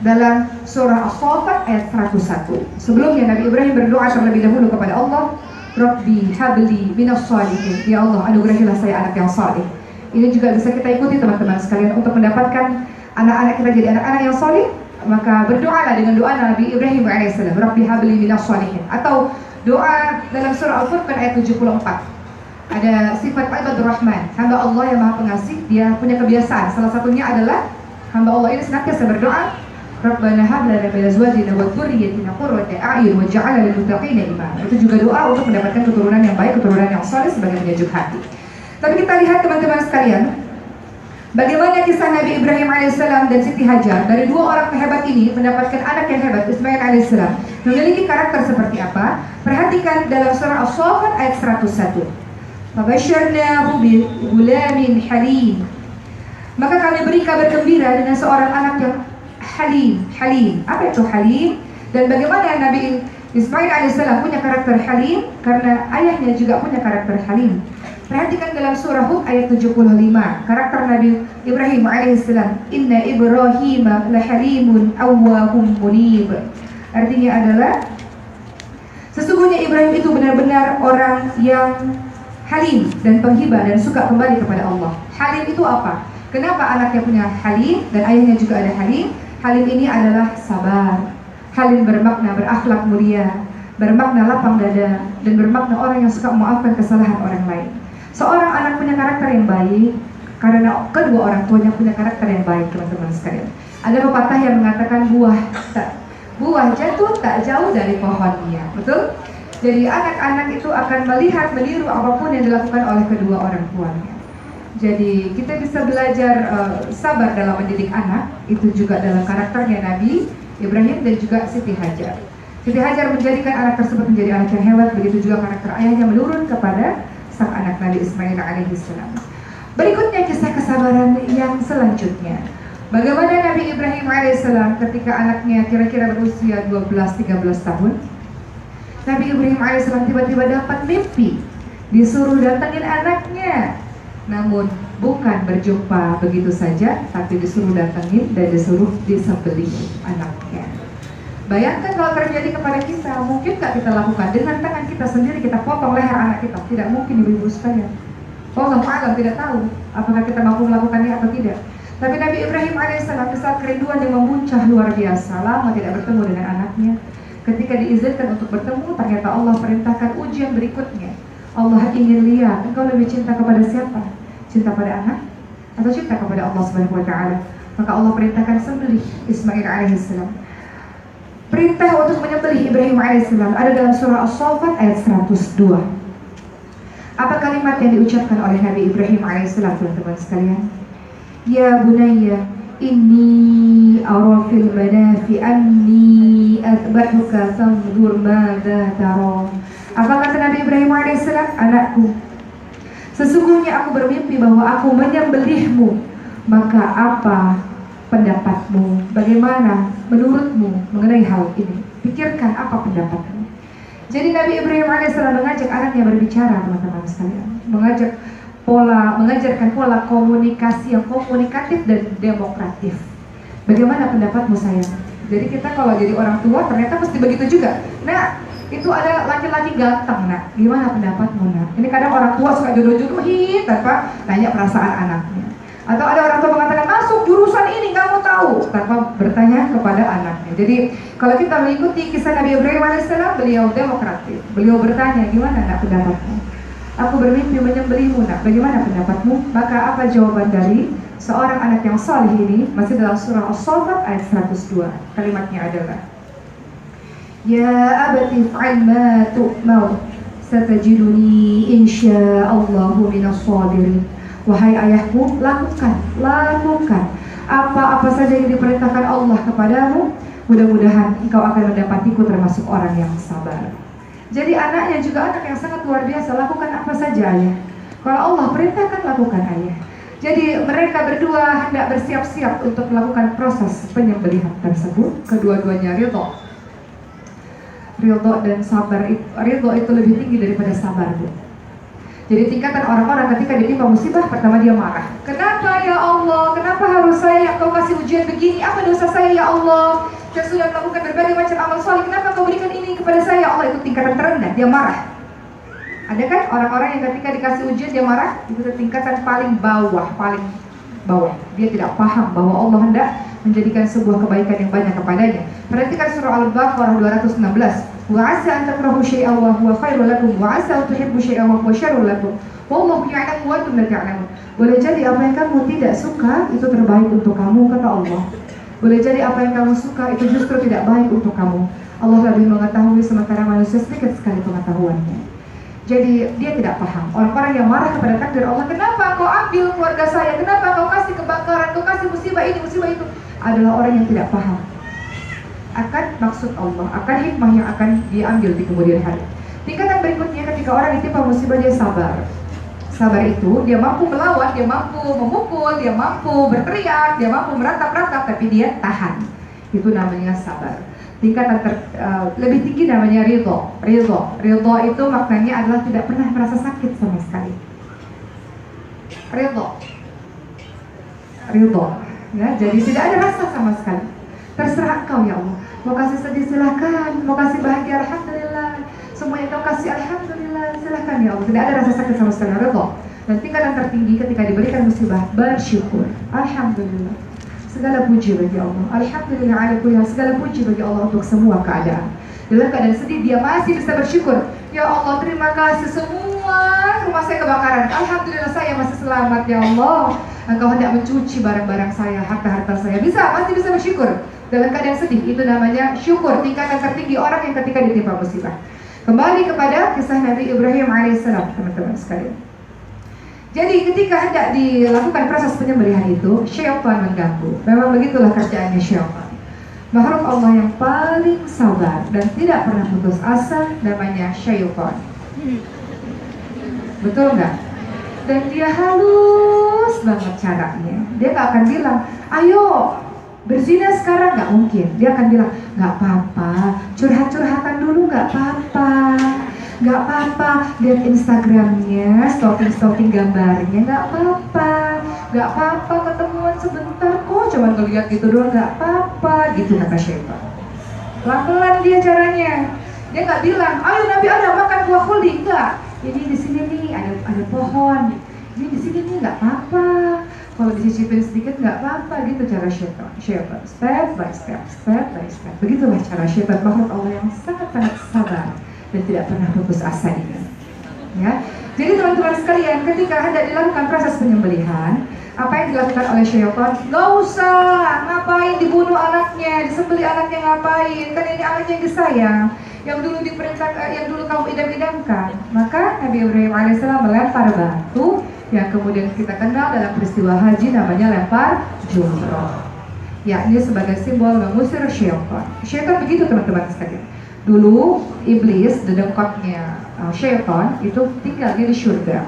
dalam surah As-Saffat ayat 101. Sebelumnya Nabi Ibrahim berdoa terlebih dahulu kepada Allah, Rabbi habli minas shalihin. Ya Allah, anugerahilah saya anak yang saleh. Ini juga bisa kita ikuti teman-teman sekalian untuk mendapatkan anak-anak kita jadi anak-anak yang saleh. Maka berdoalah dengan doa Nabi Ibrahim alaihissalam, Rabbi habli minas shalihin. Atau doa dalam surah Al-Furqan ayat 74. Ada sifat ibadur rahman, hamba Allah yang maha pengasih. Dia punya kebiasaan, salah satunya adalah hamba Allah ini senantiasa berdoa, Rabbana hab lana min azwajina wa dhurriyyatina qurrata a'yun waj'alna lil muttaqina imama. Itu juga doa untuk mendapatkan keturunan yang baik, keturunan yang saleh sebagai penyejuk hati. Tapi kita lihat teman-teman sekalian, bagaimana kisah Nabi Ibrahim alaihissalam dan Siti Hajar. Dari dua orang hebat ini mendapatkan anak yang hebat, Ismail alaihissalam. Memiliki karakter seperti apa? Perhatikan dalam surah As-Saffat ayat 101. Fabasyarnahu bi ghulamin halim. Maka kami beri kabar gembira dengan seorang anak yang halim. Apa itu halim? Dan bagaimana Nabi Ismail alaihissalam punya karakter halim? Karena ayahnya juga punya karakter halim. Perhatikan dalam surah Hud ayat 75, karakter Nabi Ibrahim alaihissalam. Inna Ibrahim lahalimun awwahum munib. Artinya adalah sesungguhnya Ibrahim itu benar-benar orang yang halim dan penghibah dan suka kembali kepada Allah. Halim itu apa? Kenapa anaknya punya halim dan ayahnya juga ada halim? Halim ini adalah sabar. Halim bermakna berakhlak mulia, bermakna lapang dada, dan bermakna orang yang suka memaafkan kesalahan orang lain. Seorang anak punya karakter yang baik karena kedua orang tuanya punya karakter yang baik, teman-teman sekalian. Ada pepatah yang mengatakan buah jatuh tak jauh dari pohonnya, betul? Jadi anak-anak itu akan melihat, meniru apapun yang dilakukan oleh kedua orang tuanya. Jadi kita bisa belajar sabar dalam mendidik anak. Itu juga dalam karakternya Nabi Ibrahim dan juga Siti Hajar. Siti Hajar menjadikan anak tersebut menjadi anak yang hebat. Begitu juga karakter ayahnya menurun kepada sang anak Nabi Ismail alaihissalam. Berikutnya kisah kesabaran yang selanjutnya. Bagaimana Nabi Ibrahim alaihissalam ketika anaknya kira-kira berusia 12-13 tahun. Nabi Ibrahim alaihissalam tiba-tiba dapat mimpi, disuruh datangin anaknya. Namun bukan berjumpa begitu saja, tapi disuruh datangin dan disuruh disembelih anaknya. Bayangkan kalau terjadi kepada kita, mungkin gak kita lakukan dengan tangan kita sendiri, kita potong leher anak kita? Tidak mungkin, ibu-ibu sekalian. Allah alam tidak tahu apakah kita mampu melakukannya atau tidak. Tapi Nabi Ibrahim alaihissalam saat kerinduan yang memuncah luar biasa, lama tidak bertemu dengan anaknya. Ketika diizinkan untuk bertemu, ternyata Allah perintahkan ujian berikutnya. Allah ingin lihat engkau lebih cinta kepada siapa? Cinta pada anak atau cinta kepada Allah Subhanahu wa Ta'ala? Maka Allah perintahkan sembelih Ismail alaihissalam. Perintah untuk menyembelih Ibrahim alaihissalam ada dalam surah As-Saffat ayat 102. Apa kalimat yang diucapkan oleh Nabi Ibrahim alaihissalam, teman-teman sekalian? Ya bunayya, inni ara fil manafi anni atba'uka fanzur madza tara. Apa kata Nabi Ibrahim alaihissalam? Anakku, sesungguhnya aku bermimpi bahwa aku menyembelihmu. Maka apa pendapatmu? Bagaimana menurutmu mengenai hal ini? Pikirkan apa pendapatmu. Jadi Nabi Ibrahim alaihissalam mengajak anaknya berbicara, teman-teman sekalian, mengajarkan pola komunikasi yang komunikatif dan demokratif. Bagaimana pendapatmu sayang? Jadi kita kalau jadi orang tua ternyata mesti begitu juga. Nah, itu ada laki-laki ganteng, nak. Gimana pendapatmu, nak? Ini kadang orang tua suka jodoh-jodohin tanpa nanya perasaan anaknya. Atau ada orang tua mengatakan masuk jurusan ini, kamu tahu, tanpa bertanya kepada anaknya. Jadi kalau kita mengikuti kisah Nabi Ibrahim alaihissalam, beliau demokratis. Beliau bertanya, gimana nak pendapatmu? Aku bermimpi menyembelihmu, nak. Bagaimana pendapatmu? Maka apa jawaban dari seorang anak yang salih ini? Masih dalam surah As-Saffat ayat 102. Kalimatnya adalah, Ya abati fa'al ma tu'mar satajiduni insya'allahu minas sabirin. Wahai ayahku, lakukan apa-apa saja yang diperintahkan Allah kepadamu. Mudah-mudahan engkau akan mendapatiku termasuk orang yang sabar. Jadi anaknya juga anak yang sangat luar biasa. Lakukan apa saja ayah. Kalau Allah perintahkan, lakukan ayah. Jadi mereka berdua hendak bersiap-siap untuk melakukan proses penyembelihan tersebut. Kedua-duanya ridho dan sabar. Ridho itu lebih tinggi daripada sabar, Bu. Jadi tingkatan orang-orang ketika ditimpa musibah, pertama dia marah. Kenapa ya Allah? Kenapa harus saya yang kau kasih ujian begini? Apa dosa saya ya Allah? Saya sudah melakukan berbagai macam amal soleh. Kenapa kau berikan ini kepada saya ya Allah? Itu tingkatan terendah, dia marah. Ada kan orang-orang yang ketika dikasih ujian dia marah? Itu tingkatan paling bawah. Dia tidak paham bahwa Allah hendak menjadikan sebuah kebaikan yang banyak kepadanya. Perhatikan surah Al-Baqarah 216. Wa 'asa an takrahu syai'an wa huwa khairul lakum wa 'asa an tuhibbu syai'an wa huwa syarrul lakum. Wallahu ya'lamu wa antum la ta'lamun. Boleh jadi apa yang kamu tidak suka itu terbaik untuk kamu, kata Allah. Boleh jadi apa yang kamu suka itu justru tidak baik untuk kamu. Allah lebih mengetahui sementara manusia sedikit sekali pengetahuannya. Jadi dia tidak paham. Orang-orang yang marah kepada takdir Allah, kenapa kau ambil keluarga saya? Kenapa kau kasih kebakaran? Kau kasih musibah ini, musibah itu? Adalah orang yang tidak paham akan maksud Allah, akan hikmah yang akan diambil di kemudian hari. Tingkatan berikutnya ketika orang ditimpa musibah, dia sabar. Sabar itu dia mampu melawan, dia mampu memukul, dia mampu berteriak, dia mampu meratap-ratap, tapi dia tahan. Itu namanya sabar. Tingkatan lebih tinggi namanya ridho. Ridho itu maknanya adalah tidak pernah merasa sakit sama sekali. Ridho. Ya, jadi tidak ada rasa sama sekali. Terserah engkau ya Allah. Mau kasih sedih silahkan, mau kasih bahagia alhamdulillah. Semua yang kau kasih alhamdulillah, silahkan ya Allah. Tidak ada rasa sakit sama sekali. Ridho. Dan tingkatan tertinggi ketika diberikan musibah, bersyukur. Alhamdulillah. Segala puji bagi Allah. Alhamdulillah ala kulli hal. Segala puji bagi Allah untuk semua keadaan. Dalam keadaan sedih dia masih bisa bersyukur. Ya Allah, terima kasih, semua rumah saya kebakaran. Alhamdulillah saya masih selamat ya Allah. Engkau hendak mencuci barang-barang saya, harta-harta saya. Masih bisa bersyukur. Dalam keadaan sedih, itu namanya syukur. Tingkatan tertinggi orang yang ketika ditimpa musibah. Kembali kepada kisah Nabi Ibrahim alaihissalam, teman-teman sekalian. Jadi ketika hendak dilakukan proses penyembelihan itu, syaitan mengganggu. Memang begitulah kerjaannya syaitan. Makhluk Allah yang paling sabar dan tidak pernah putus asa namanya syaitan. Betul nggak? Dan dia halus banget caranya. Dia nggak akan bilang, ayo berzina sekarang, nggak mungkin. Dia akan bilang, nggak apa-apa, curhat-curhatan dulu nggak apa-apa. Nggak apa-apa, lihat Instagramnya, stalking gambarnya, nggak apa-apa. Nggak apa-apa, ketemuan sebentar kok, cuma ngeliat gitu doang, nggak apa-apa, gitu kata syaitan. Pelan-pelan dia caranya. Dia nggak bilang, ayo Nabi Adam makan buah khuldi, enggak. Ini di sini nih ada pohon, ini di sini nih nggak apa-apa. Kalau dicicipin sedikit nggak apa-apa, gitu cara syaitan. Step by step. Begitulah cara syaitan, makhluk Allah yang sangat-sangat sabar dan tidak pernah putus asa ini. Ya. Jadi teman-teman sekalian, ketika hendak dilakukan proses penyembelihan, apa yang dilakukan oleh syaitan? Gak usah, ngapain dibunuh anaknya, disembelih anaknya ngapain? Kan ini anaknya yang disayang, yang dulu diperintahkan, yang dulu kamu idam-idamkan. Maka Nabi Ibrahim alaihissalam melempar batu yang kemudian kita kenal dalam peristiwa haji namanya lempar jumroh. Yakni sebagai simbol mengusir syaitan. Syaitan begitu teman-teman sekalian. Dulu iblis, dedengkotnya syaitan itu tinggalnya di surga.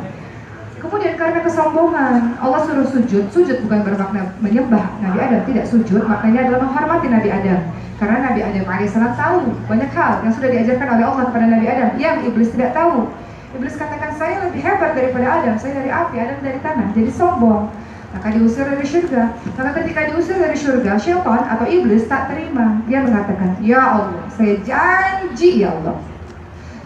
Kemudian karena kesombongan. Allah suruh sujud. Sujud bukan bermakna menyembah Nabi Adam, tidak. Sujud maknanya adalah menghormati Nabi Adam. Karena Nabi Adam alaihissalam tahu banyak hal yang sudah diajarkan oleh Allah kepada Nabi Adam yang iblis tidak tahu. Iblis katakan, saya lebih hebat daripada Adam, saya dari api, Adam dari tanah. Jadi sombong. Maka diusir dari surga. Maka ketika diusir dari surga, syaitan atau iblis tak terima. Dia mengatakan, ya Allah, saya janji ya Allah,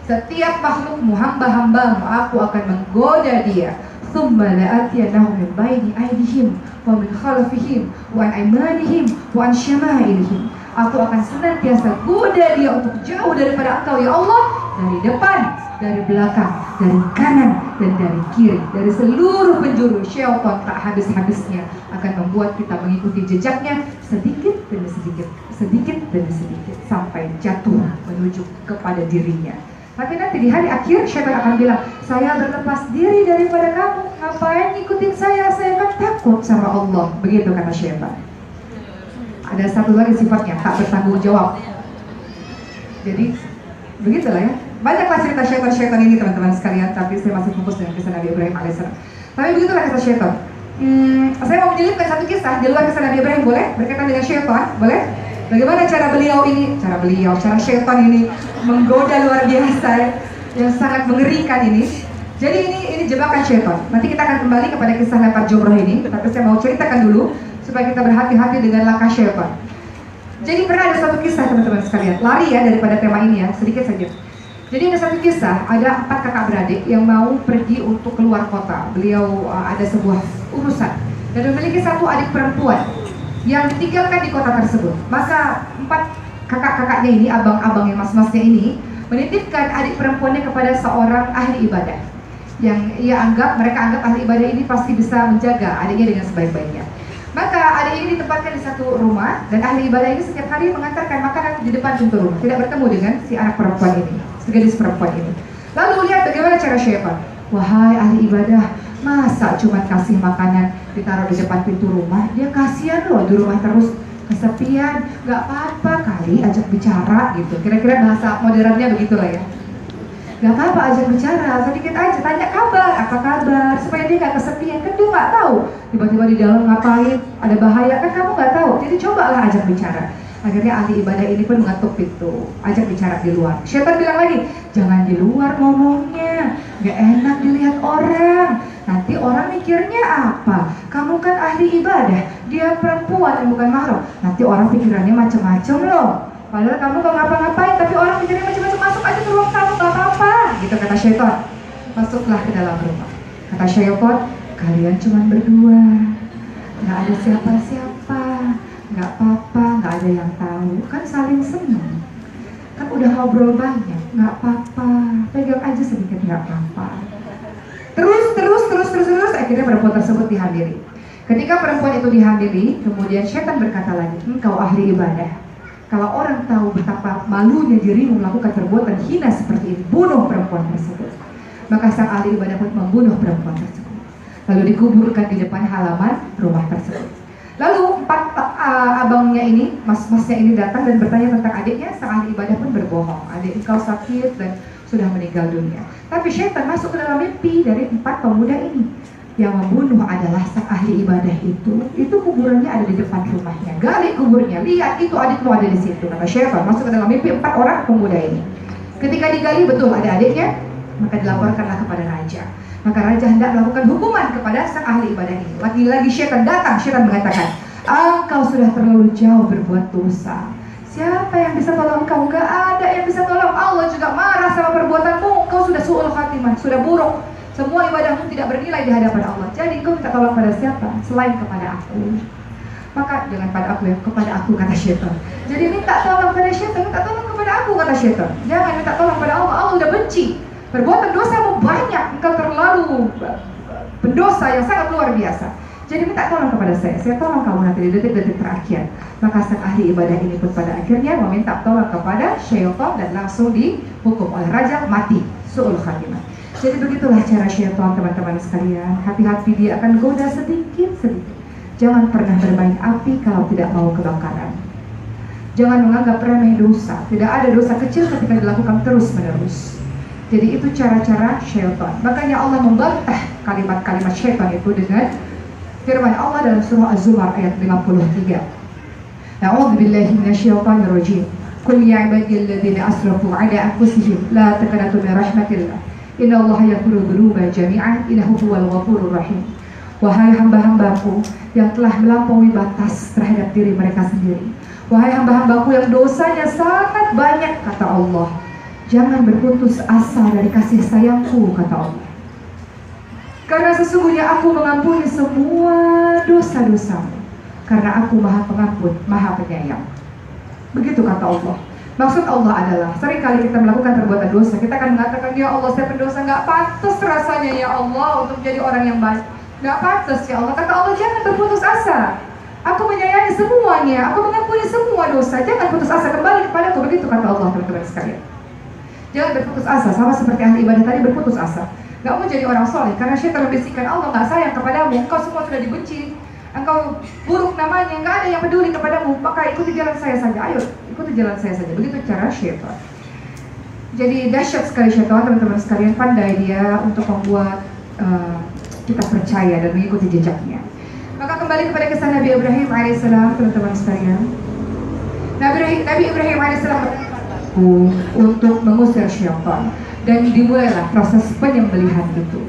setiap makhlukmu, hamba-hambamu, aku akan menggoda dia. Thumma la'atiyannahum min baini aydihim wa min khalfihim wa an aymanihim wa an syama'ilihim. Aku akan senantiasa goda dia untuk jauh daripada engkau ya Allah, dari depan, dari belakang, dari kanan, dan dari kiri. Dari seluruh penjuru syaitan tak habis-habisnya akan membuat kita mengikuti jejaknya sedikit demi sedikit, sedikit demi sedikit, sampai jatuh menuju kepada dirinya. Tapi nanti di hari akhir syaitan akan bilang, saya berlepas diri daripada kamu, ngapain ngikutin saya kan takut sama Allah. Begitu kata syaitan. Ada satu lagi sifatnya, tak bertanggung jawab. Jadi begitulah ya. Banyaklah cerita syaitan-syaitan ini teman-teman sekalian, tapi saya masih fokus dengan kisah Nabi Ibrahim alaihissalam. Tapi begitulah kisah syaitan. Saya mau menyelipkan satu kisah di luar kisah Nabi Ibrahim, boleh? Berkaitan dengan syaitan, boleh? Bagaimana cara syaitan ini menggoda luar biasa, yang sangat mengerikan ini. Jadi ini jebakan syaitan. Nanti kita akan kembali kepada kisah lempar jumroh ini, tapi saya mau ceritakan dulu supaya kita berhati-hati dengan langkah syaitan. Jadi pernah ada satu kisah teman-teman sekalian, lari ya daripada tema ini ya, sedikit saja. Jadi ada satu kisah, ada 4 kakak beradik yang mau pergi untuk keluar kota. Beliau ada sebuah urusan dan memiliki satu adik perempuan yang ditinggalkan di kota tersebut. Maka 4 kakak-kakaknya ini, abang-abangnya, mas-masnya ini menitipkan adik perempuannya kepada seorang ahli ibadah yang mereka anggap ahli ibadah ini pasti bisa menjaga adiknya dengan sebaik-baiknya. Maka adik ini ditempatkan di satu rumah dan ahli ibadah ini setiap hari mengantarkan makanan di depan pintu rumah, tidak bertemu dengan si anak perempuan ini, si gadis perempuan ini. Lalu lihat bagaimana cara syaitan. Wahai ahli ibadah, masa cuma kasih makanan ditaruh di depan pintu rumah? Dia kasihan loh di rumah terus kesepian. Gak apa-apa kali ajak bicara gitu. Kira-kira bahasa modernnya begitulah ya. Gak apa-apa ajak bicara, sedikit aja tanya kabar, apa kabar, supaya dia gak kesepian. Kan dia gak tahu tiba-tiba di dalam ngapain, ada bahaya, kan kamu gak tahu. Jadi cobalah ajak bicara. Akhirnya ahli ibadah ini pun mengetuk pintu, ajak bicara di luar. Syaitan bilang lagi, jangan di luar ngomongnya, gak enak dilihat orang. Nanti orang mikirnya apa? Kamu kan ahli ibadah, dia perempuan yang bukan mahram. Nanti orang pikirannya macam-macam loh. Padahal kamu gak ngapa-ngapain, tapi orang pikirnya macam-macam. Masuk aja ke ruang tamu, gak apa-apa. Gitu kata syaitan. Masuklah ke dalam rumah. Kata syaitan, kalian cuma berdua, gak ada siapa-siapa, gak apa-apa, gak ada yang tahu. Kan saling senang. Kan udah ngobrol banyak, gak apa-apa. Pegang aja sedikit, gak apa-apa. Terus, akhirnya perempuan tersebut dihamili. Ketika perempuan itu dihamili, kemudian syaitan berkata lagi, engkau ahli ibadah, kalau orang tahu betapa malunya dirimu melakukan perbuatan hina seperti ini, bunuh perempuan tersebut. Maka sang ahli ibadah pun membunuh perempuan tersebut, lalu dikuburkan di depan halaman rumah tersebut. Lalu 4 abangnya ini, mas-masnya ini datang dan bertanya tentang adiknya. Sang ahli ibadah pun berbohong, adik engkau sakit dan sudah meninggal dunia. Tapi syaitan masuk ke dalam mimpi dari 4 pemuda ini. Yang membunuh adalah sang ahli ibadah itu kuburannya ada di depan rumahnya. Gali kuburnya, lihat itu adikmu ada di situ. Kata syaitan masuk ke dalam mimpi 4 orang pemuda ini. Ketika digali betul ada adiknya, maka dilaporkanlah kepada raja. Maka raja hendak melakukan hukuman kepada sang ahli ibadah ini. Lagi-lagi syaitan datang, syaitan mengatakan, engkau sudah terlalu jauh berbuat dosa. Siapa yang bisa tolong engkau? Gak ada yang bisa tolong. Allah juga marah sama perbuatanmu. Engkau sudah su'ul khatimah, sudah buruk. Semua ibadahmu tidak bernilai di hadapan Allah. Jadi engkau minta tolong pada siapa? Selain kepada aku. Maka jangan pada aku ya, kepada aku kata syaitan. Jadi minta tolong pada syaitan, minta tolong kepada aku kata syaitan. Jangan minta tolong pada Allah. Allah udah benci. Perbuatan dosamu banyak, engkau terlalu pendosa yang sangat luar biasa. Jadi minta tolong kepada saya tolong kamu nanti di detik-detik terakhir. Maka sang ahli ibadah ini pun pada akhirnya meminta tolong kepada syaitan dan langsung dihukum oleh raja mati, su'ul khatimah. Jadi begitulah cara syaitan teman-teman sekalian. Hati-hati dia akan goda sedikit-sedikit. Jangan pernah bermain api kalau tidak mau kebakaran. Jangan menganggap remeh dosa. Tidak ada dosa kecil ketika dilakukan terus-menerus. Jadi itu cara-cara syaitan. Makanya Allah membantah kalimat-kalimat syaitan itu dengan firman Allah dalam surah Az-Zumar ayat 53. A'udzu billahi minasyaitonir rajim. Qul ya ibadiyalladzina asrafu 'ala anfusihim la taqnatu min rahmatillah. Innallaha yaghfiru dzunuba jami'an innahu huwal ghafurur rahim. Wahai hamba-hambaku yang telah melampaui batas terhadap diri mereka sendiri. Wahai hamba-hambaku yang dosanya sangat banyak, kata Allah, jangan berputus asa dari kasih sayangku, kata Allah. Karena sesungguhnya aku mengampuni semua dosa-dosamu. Karena aku maha pengampun, maha penyayang. Begitu kata Allah. Maksud Allah adalah, seringkali kita melakukan perbuatan dosa, kita akan mengatakan, ya Allah saya pendosa, gak pantas rasanya ya Allah untuk menjadi orang yang baik. Gak pantas ya Allah. Kata Allah, jangan berputus asa. Aku menyayangi semuanya, aku mengampuni semua dosa. Jangan putus asa, kembali kepadaku. Begitu kata Allah, teman-teman sekalian. Jangan berputus asa, sama seperti ahli ibadah tadi berputus asa. Gak mau jadi orang soleh, karena syaitan membisikkan, Allah gak sayang kepadamu, engkau semua sudah dibenci, engkau buruk namanya, gak ada yang peduli kepadamu, maka ikuti jalan saya saja. Ayo, ikuti jalan saya saja. Begitu cara syaitan. Jadi dahsyat sekali syaitan, teman-teman sekalian. Pandai dia untuk membuat kita percaya dan mengikuti jejaknya. Maka kembali kepada kisah Nabi Ibrahim alaihissalam, teman-teman sekalian. Nabi Ibrahim alaihissalam untuk mengusir syaitan, dan dimulailah proses penyembelihan itu.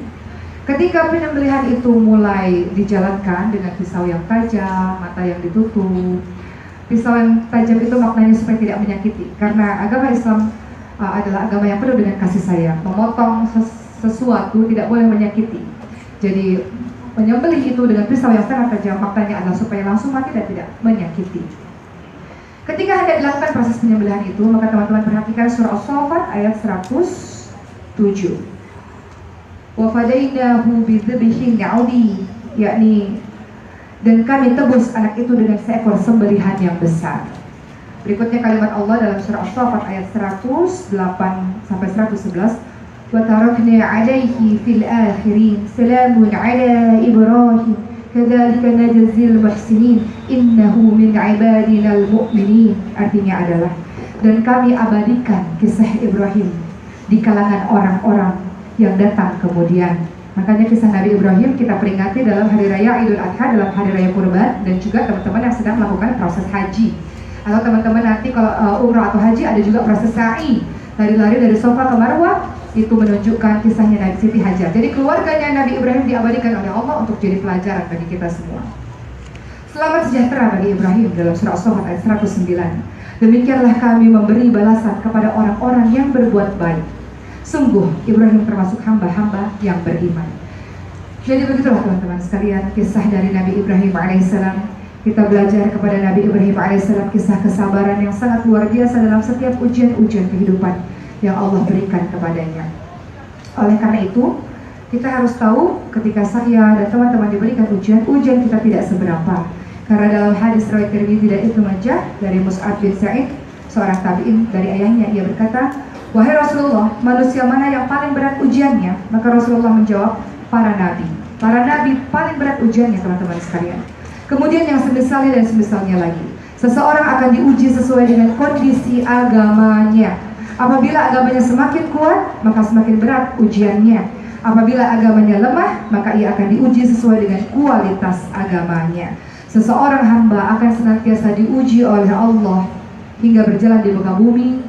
Ketika penyembelihan itu mulai dijalankan dengan pisau yang tajam, mata yang ditutup. Pisau yang tajam itu maknanya supaya tidak menyakiti, karena agama Islam adalah agama yang penuh dengan kasih sayang. Memotong sesuatu tidak boleh menyakiti. Jadi menyembelih itu dengan pisau yang sangat tajam, maknanya adalah supaya langsung mati dan tidak menyakiti. Ketika hendak dilakukan proses penyembelihan itu, maka teman-teman perhatikan surah As-Saffat ayat 107. Wa fadainahu bidzibhin 'adhim, yakni dan kami tebus anak itu dengan seekor sembelihan yang besar. Berikutnya kalimat Allah dalam surah As-Saffat ayat 108 sampai 111. وَتَرَكْنَا عَلَيْهِ فِي الْآخِرِينَ سَلَامٌ عَلَى إِبْرَاهِيمَ كَذَلِكَ نَجْزِي الْمُحْسِنِينَ إِنَّهُ مِنْ عِبَادِنَا الْمُؤْمِنِينَ. Artinya adalah, dan kami abadikan kisah Ibrahim di kalangan orang-orang yang datang kemudian. Makanya kisah Nabi Ibrahim kita peringati dalam hari raya Idul Adha, dalam hari raya kurban, dan juga teman-teman yang sedang melakukan proses haji. Atau teman-teman nanti kalau umrah atau haji ada juga proses sa'i, lari-lari dari Safa ke Marwah. Itu menunjukkan kisahnya Nabi Siti Hajar. Jadi keluarganya Nabi Ibrahim diabadikan oleh Allah untuk jadi pelajaran bagi kita semua. Selamat sejahtera bagi Ibrahim dalam surah As-Saffat ayat 109. Demikianlah kami memberi balasan kepada orang-orang yang berbuat baik. Sungguh Ibrahim termasuk hamba-hamba yang beriman. Jadi begitulah teman-teman sekalian, kisah dari Nabi Ibrahim alaihissalam. Kita belajar kepada Nabi Ibrahim alaihissalam kisah kesabaran yang sangat luar biasa dalam setiap ujian-ujian kehidupan yang Allah berikan kepadanya. Oleh karena itu, kita harus tahu ketika saya dan teman-teman diberikan ujian kita tidak seberapa. Karena dalam hadis riwayat Tirmidzi dan Ibnu Majah dari Mus'ab bin Sa'id, seorang tabi'in, dari ayahnya, ia berkata, "Wahai Rasulullah, manusia mana yang paling berat ujiannya?" Maka Rasulullah menjawab, "Para nabi." Para nabi paling berat ujiannya, teman-teman sekalian. Kemudian yang semisalnya dan semisalnya lagi. Seseorang akan diuji sesuai dengan kondisi agamanya. Apabila agamanya semakin kuat, maka semakin berat ujiannya. Apabila agamanya lemah, maka ia akan diuji sesuai dengan kualitas agamanya. Seseorang hamba akan senantiasa diuji oleh Allah hingga berjalan di muka bumi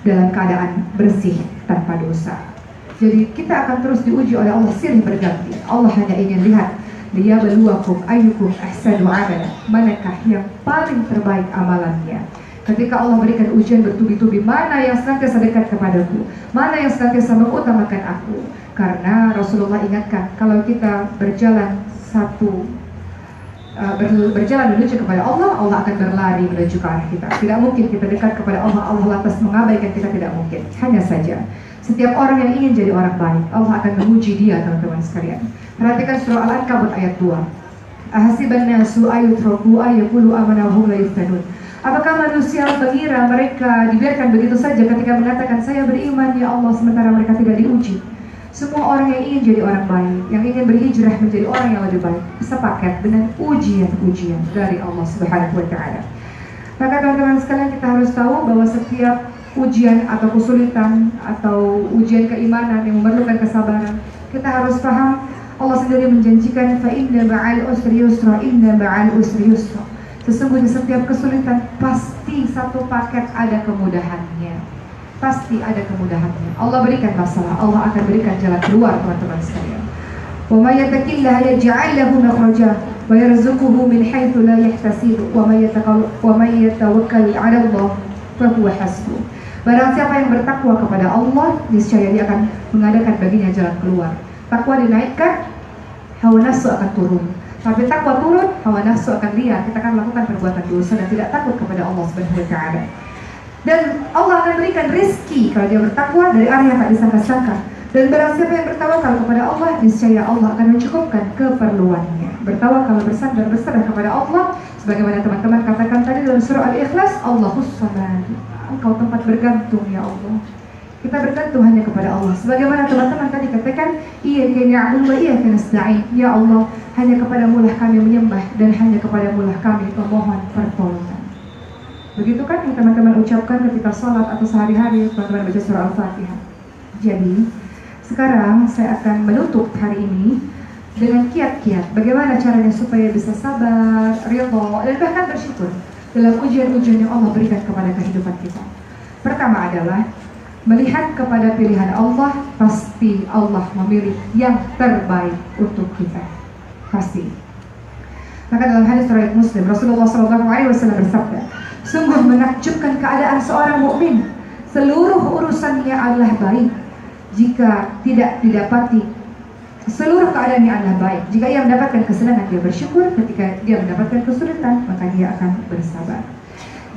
dalam keadaan bersih tanpa dosa. Jadi kita akan terus diuji oleh Allah silih berganti. Allah hanya ingin lihat, liyabluwakum ayyukum ahsanu amala, manakah yang paling terbaik amalannya. Ketika Allah berikan ujian bertubi-tubi, mana yang senantiasa dekat kepadaku, mana yang senantiasa mengutamakan aku. Karena Rasulullah ingatkan, kalau kita berjalan berjalan menuju kepada Allah, Allah akan berlari menuju ke arah kita. Tidak mungkin kita dekat kepada Allah, Allah lantas mengabaikan kita, tidak mungkin. Hanya saja, setiap orang yang ingin jadi orang baik, Allah akan menguji dia, teman-teman sekalian. Perhatikan surah Al-Ankabut ayat 2. Ahasiban nasu ayutraku ayyaqulu amanna wa hum la yuftanun. Apakah manusia mengira mereka dibiarkan begitu saja ketika mengatakan saya beriman ya Allah, sementara mereka tidak diuji? Semua orang yang ingin jadi orang baik, yang ingin berhijrah menjadi orang yang lebih baik, sepakat dengan ujian-ujian dari Allah Subhanahu wa Ta'ala. Maka teman-teman sekalian, kita harus tahu bahwa setiap ujian atau kesulitan atau ujian keimanan yang memerlukan kesabaran, kita harus paham Allah sendiri menjanjikan fa inna ma'al usri yusra, inna ma'al usri yusra. Sesungguhnya setiap kesulitan pasti satu paket ada kemudahannya. Pasti ada kemudahannya. Allah berikan masalah, Allah akan berikan jalan keluar, teman-teman sekalian. Wa may yattaqillaha yaj'al lahu makhraja wa yarzuquhu min haitsu la yahtasib wa may yatawakkal 'ala Allah fa huwa hasbuh. Barang siapa yang bertakwa kepada Allah, niscaya dia akan mengadakan baginya jalan keluar. Takwa dinaikkan, hawa nafsu akan turun. Tapi takwa turun, hawa nafsu akan liar. Kita akan melakukan perbuatan dosa dan tidak takut kepada Allah Subhanahu wa taala. Dan Allah akan berikan rezeki kalau dia bertakwa dari arah yang tak disangka-sangka. Dan barang siapa yang bertawakal kepada Allah, niscaya Allah akan mencukupkan keperluannya. Bertawakal, bersandar kepada Allah, sebagaimana teman-teman katakan tadi dalam surah Al-Ikhlas, Allahus Samad. Engkau tempat bergantung ya Allah. Kita bergantung hanya kepada Allah. Sebagaimana teman-teman tadi katakan, iyyaka na'budu wa iyyaka nasta'in. Ya Allah, hanya kepadamu lah kami menyembah dan hanya kepadamu lah kami memohon pertolongan. Begitu kan yang teman-teman ucapkan ketika sholat atau sehari-hari teman-teman baca surah Al-Fatihah. Jadi, sekarang saya akan menutup hari ini dengan kiat-kiat bagaimana caranya supaya bisa sabar, ridha, dan bahkan bersyukur dalam ujian-ujian yang Allah berikan kepada kehidupan kita. Pertama adalah melihat kepada pilihan Allah, pasti Allah memilih yang terbaik untuk kita. Pasti. Maka dalam hadis riwayat Muslim, Rasulullah SAW bersabda, sungguh menakjubkan keadaan seorang mukmin, seluruh urusannya adalah baik jika tidak didapati seluruh keadaannya adalah baik. Jika ia mendapatkan kesenangan, dia bersyukur. Ketika dia mendapatkan kesulitan, maka dia akan bersabar.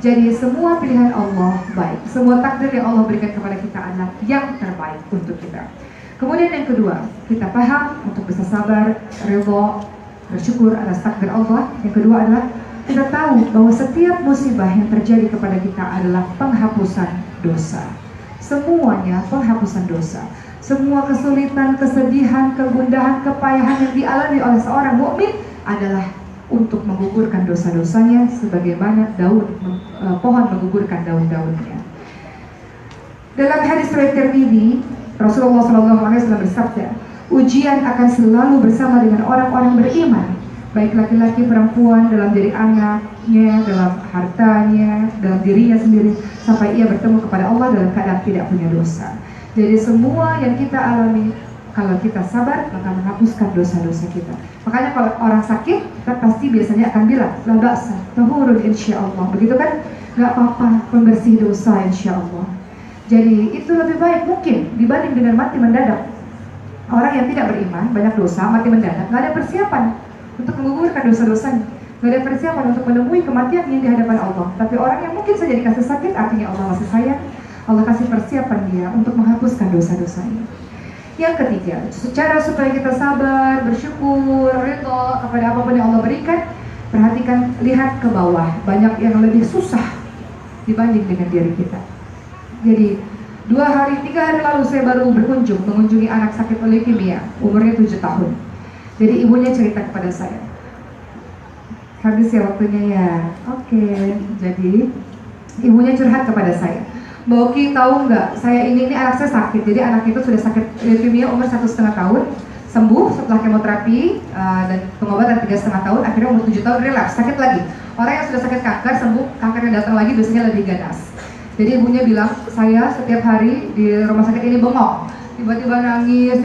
Jadi semua pilihan Allah baik. Semua takdir yang Allah berikan kepada kita adalah yang terbaik untuk kita. Kemudian yang kedua, kita paham untuk bisa sabar, ridha, bersyukur atas takdir Allah. Yang kedua adalah kita tahu bahwa setiap musibah yang terjadi kepada kita adalah penghapusan dosa. Semuanya penghapusan dosa. Semua kesulitan, kesedihan, kegundahan, kepayahan yang dialami oleh seorang mukmin adalah untuk menggugurkan dosa-dosanya sebagaimana pohon menggugurkan daun-daunnya. Dalam hadis riwayat Tirmidzi, Rasulullah SAW bersabda, ujian akan selalu bersama dengan orang-orang beriman, baik laki-laki perempuan, dalam diri anaknya, dalam hartanya, dalam dirinya sendiri, sampai ia bertemu kepada Allah dalam keadaan tidak punya dosa. Jadi semua yang kita alami, kalau kita sabar, maka menghapuskan dosa-dosa kita. Makanya kalau orang sakit, kita pasti biasanya akan bilang, la ba'sa, tahurun insyaallah. Begitu kan? Gak apa-apa, pembersih dosa insyaallah. Jadi itu lebih baik mungkin dibanding dengan mati mendadak. Orang yang tidak beriman, banyak dosa, mati mendadak, gak ada persiapan untuk menggugurkan dosa-dosanya. Gak ada persiapan untuk menemui kematian yang di hadapan Allah. Tapi orang yang mungkin saja dikasih sakit, artinya Allah masih sayang. Allah kasih persiapan dia untuk menghapuskan dosa-dosanya. Yang ketiga, cara supaya kita sabar, bersyukur, ridha kepada apapun yang Allah berikan, perhatikan, lihat ke bawah. Banyak yang lebih susah dibanding dengan diri kita. Jadi 3 hari lalu saya baru mengunjungi anak sakit leukemia, umurnya 7 tahun. Jadi ibunya cerita kepada saya, habis ya waktunya ya. Oke. Jadi ibunya curhat kepada saya, Mbak Oki tahu nggak, saya ini anak saya sakit. Jadi anak itu sudah sakit leukemia umur 1,5 tahun, sembuh setelah kemoterapi dan pengobatan 3,5 tahun, akhirnya umur 7 tahun relapse, sakit lagi. Orang yang sudah sakit kanker, sembuh, kankernya datang lagi biasanya lebih ganas. Jadi ibunya bilang, saya setiap hari di rumah sakit ini bengong, tiba-tiba nangis,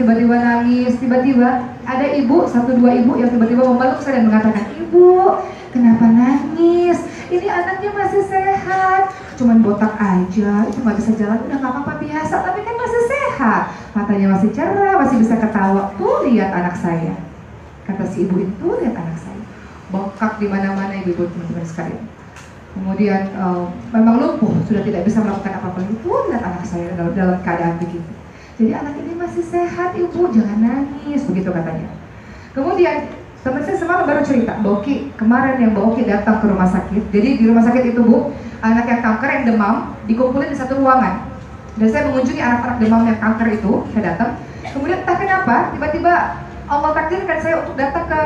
tiba-tiba ada ibu, 1-2 ibu yang tiba-tiba memeluk saya dan mengatakan, ibu, kenapa nangis? Ini anaknya masih sehat, cuman botak aja, itu nggak bisa jalan, udah nggak apa-apa biasa, tapi kan masih sehat, matanya masih cerah, masih bisa ketawa. Tuh lihat anak saya, kata si ibu itu, tuh lihat anak saya, bengkak di mana-mana ibu teman-teman sekalian. Kemudian memang lumpuh, sudah tidak bisa melakukan apa-apa lagi. Tuh lihat anak saya dalam keadaan begitu. Jadi anak ini masih sehat ibu, jangan nangis, begitu katanya. Kemudian teman saya semalam baru cerita, Mbak Oki, kemarin yang Mbak Oki datang ke rumah sakit. Jadi di rumah sakit itu Bu, anak yang kanker yang demam dikumpulin di satu ruangan. Dan saya mengunjungi anak-anak demam yang kanker itu, saya datang. Kemudian entah kenapa, tiba-tiba Allah takdirkan saya untuk datang ke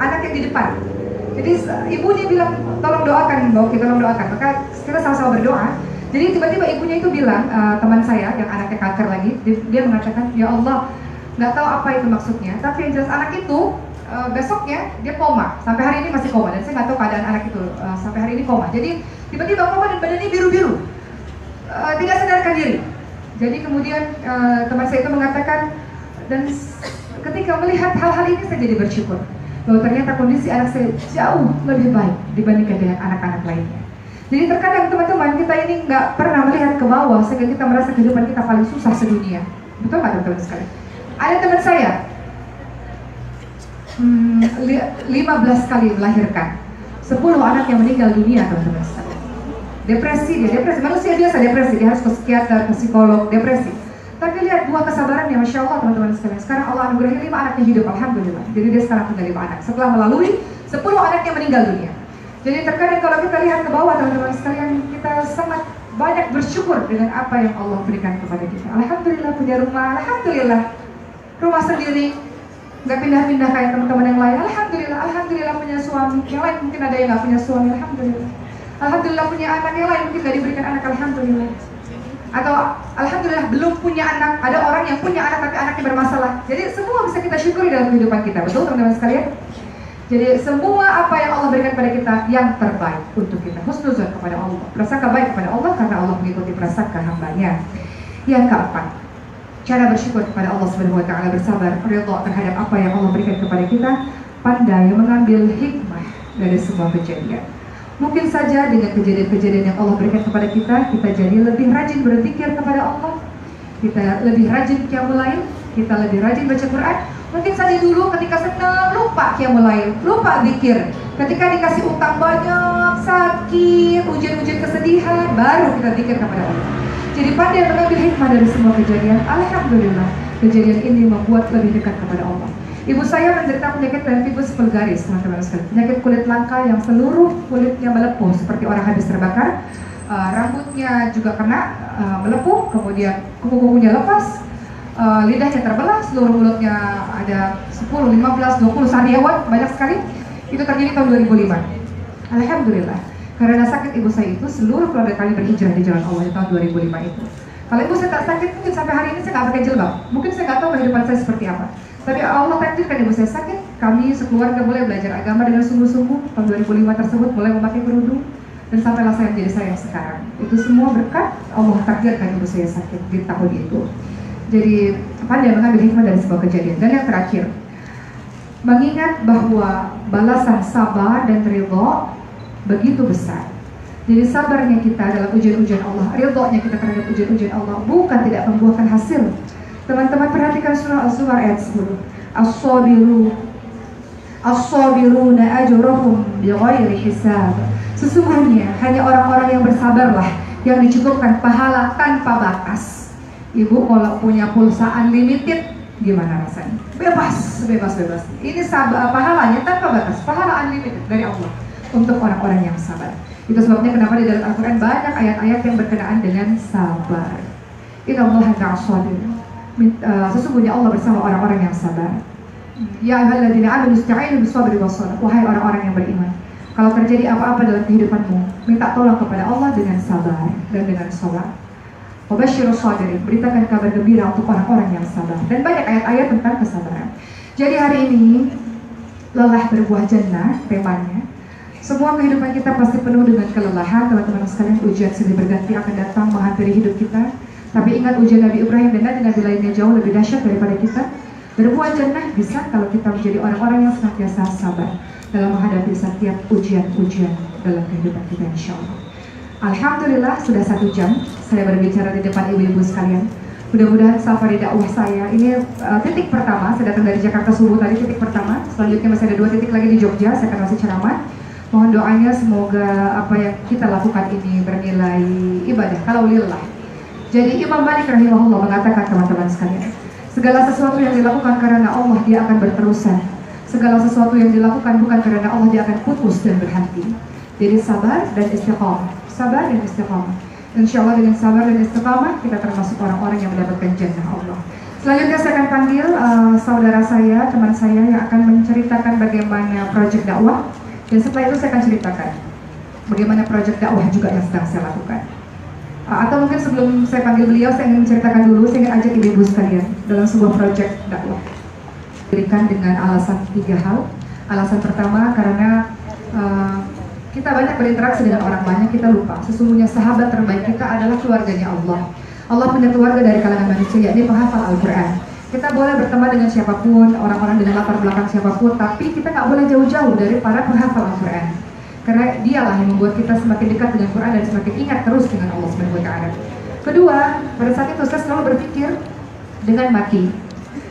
anak yang di depan. Jadi ibunya bilang, tolong doakan Mbak Oki, tolong doakan. Maka kita sama-sama berdoa. Jadi tiba-tiba ibunya itu bilang, teman saya yang anaknya kanker lagi, dia mengatakan, ya Allah, nggak tahu apa itu maksudnya, tapi yang jelas anak itu besoknya dia koma, sampai hari ini masih koma, dan saya nggak tahu keadaan anak itu sampai hari ini koma. Jadi tiba-tiba koma dan badannya biru-biru, tidak sadarkan diri. Jadi kemudian teman saya itu mengatakan, dan ketika melihat hal-hal ini saya jadi bersyukur bahwa ternyata kondisi anak saya jauh lebih baik dibandingkan dengan anak-anak lainnya. Jadi terkadang teman-teman kita ini nggak pernah melihat ke bawah sehingga kita merasa kehidupan kita paling susah sedunia. Betul nggak teman-teman sekalian? Ada teman saya 15 kali melahirkan, 10 anak yang meninggal dunia teman-teman sekalian. Depresi, manusia biasa depresi, dia harus ke psikiater, ke psikolog, depresi. Tapi lihat buah kesabarannya, Masya Allah teman-teman sekalian. Sekarang Allah anugerahi 5 anaknya hidup, Alhamdulillah. Jadi dia sekarang punya 5 anak setelah melalui 10 anak yang meninggal dunia. Jadi terkadang kalau kita lihat ke bawah teman-teman sekalian, kita sangat banyak bersyukur dengan apa yang Allah berikan kepada kita. Alhamdulillah punya rumah, Alhamdulillah rumah sendiri, nggak pindah-pindah kayak teman-teman yang lain. Alhamdulillah punya suami. Yang lain mungkin ada yang nggak punya suami, Alhamdulillah punya anak, yang lain mungkin nggak diberikan anak, Alhamdulillah. Atau Alhamdulillah belum punya anak, ada orang yang punya anak tapi anaknya bermasalah. Jadi semua bisa kita syukuri dalam kehidupan kita, betul teman-teman sekalian? Jadi semua apa yang Allah berikan kepada kita yang terbaik untuk kita. Husnuzon kepada Allah, prasangka baik kepada Allah karena Allah mengikuti prasangka hambanya. Yang keempat, cara bersyukur kepada Allah Subhanahu wa taala, bersabar, ridha terhadap apa yang Allah berikan kepada kita, pandai mengambil hikmah dari semua kejadian. Mungkin saja dengan kejadian-kejadian yang Allah berikan kepada kita jadi lebih rajin berzikir kepada Allah, kita lebih rajin qiyamul lail, kita lebih rajin baca Quran. Mungkin saja dulu ketika senang lupa qiyamul lail, lupa zikir. Ketika dikasih utang banyak, sakit, ujian-ujian kesedihan, baru kita zikir kepada Allah. Jadi pandai mengambil hikmah dari semua kejadian. Alhamdulillah, kejadian ini membuat lebih dekat kepada Allah. Ibu saya menderita penyakit pemphigus vulgaris, teman-teman sekalian. Penyakit kulit langka yang seluruh kulitnya melepuh seperti orang habis terbakar. Rambutnya juga kena melepuh, kemudian kuku-kukunya lepas, lidahnya terbelah, seluruh mulutnya ada 10, 15, 20 sariawan, banyak sekali. Itu terjadi tahun 2005. Alhamdulillah, karena sakit ibu saya itu, seluruh keluarga kami berhijrah di jalan Allah di tahun 2005 itu. Kalau ibu saya tak sakit, mungkin sampai hari ini saya nggak pakai jilbab. Mungkin saya nggak tahu kehidupan saya seperti apa. Tapi Allah takdirkan ibu saya sakit, kami sekeluarga mulai belajar agama dengan sungguh-sungguh. Tahun 2005 tersebut mulai memakai kerudung, dan sampailah saya menjadi saya yang sekarang. Itu semua berkat Allah takdirkan ibu saya sakit di tahun itu. Jadi pandai mengambil hikmah dari sebuah kejadian. Dan yang terakhir, mengingat bahwa balasan sabar dan ridha begitu besar. Jadi sabarnya kita dalam ujian-ujian Allah, ridhonya kita terhadap ujian-ujian Allah bukan tidak membuahkan hasil. Teman-teman perhatikan surah Al-Zumar ayat 10. As-sabiruna ajruhum bighairi hisab. Sesungguhnya hanya orang-orang yang bersabarlah yang dicukupkan pahala tanpa batas. Ibu kalau punya pulsa unlimited, gimana rasanya? Bebas. Ini pahalanya tanpa batas, pahala unlimited dari Allah untuk orang-orang yang sabar. Itu sebabnya kenapa di dalam Al-Quran banyak ayat-ayat yang berkenaan dengan sabar. Innallaha ma'as-sabirin. Sesungguhnya Allah bersama orang-orang yang sabar. Ya ayyuhalladzina amanu ista'inu bis-sabri was-shalah. Wahai orang-orang yang beriman, kalau terjadi apa-apa dalam kehidupanmu, minta tolong kepada Allah dengan sabar dan dengan sabar. Wabashshirus sabirin, beritakan kabar gembira untuk orang-orang yang sabar. Dan banyak ayat-ayat tentang kesabaran. Jadi hari ini lelah berbuah jannah temanya. Semua kehidupan kita pasti penuh dengan kelelahan, teman-teman sekalian. Ujian silih berganti akan datang menghampiri hidup kita. Tapi ingat ujian Nabi Ibrahim dan Nabi lainnya jauh lebih dahsyat daripada kita. Berbuah jannah bisa kalau kita menjadi orang-orang yang senantiasa sabar dalam menghadapi setiap ujian-ujian dalam kehidupan kita, insya Allah. Alhamdulillah sudah 1 jam saya berbicara di depan ibu-ibu sekalian. Mudah-mudahan safari dakwah saya ini titik pertama. Saya datang dari Jakarta subuh tadi, titik pertama. Selanjutnya masih ada 2 titik lagi di Jogja. Saya akan masih ceramah. Mohon doanya semoga apa yang kita lakukan ini bernilai ibadah kalau lillah. Jadi Imam Malik rahimahullah mengatakan, teman-teman sekalian, segala sesuatu yang dilakukan karena Allah dia akan berterusan. Segala sesuatu yang dilakukan bukan karena Allah dia akan putus dan berhenti. Jadi sabar dan istiqamah. Sabar dan istiqamah. Insya Allah dengan sabar dan istiqamah kita termasuk orang-orang yang mendapatkan jannah Allah. Selanjutnya saya akan panggil saudara saya, teman saya yang akan menceritakan bagaimana proyek dakwah. Dan setelah itu saya akan ceritakan bagaimana proyek dakwah juga yang sedang saya lakukan. Atau mungkin sebelum saya panggil beliau, saya ingin menceritakan dulu, saya ingin ajak ibu-ibu sekalian dalam sebuah proyek dakwah. Diberikan dengan alasan 3 hal. Alasan pertama karena kita banyak berinteraksi dengan orang banyak, kita lupa sesungguhnya sahabat terbaik kita adalah keluarganya Allah. Allah punya keluarga dari kalangan manusia, yakni penghafal Al-Quran. Kita boleh berteman dengan siapapun, orang-orang dengan latar belakang siapapun, tapi kita nggak boleh jauh-jauh dari para penghafal Al-Quran. Karena dialah yang membuat kita semakin dekat dengan Quran dan semakin ingat terus dengan Allah SWT. Kedua, pada saat itu saya selalu berpikir dengan mati.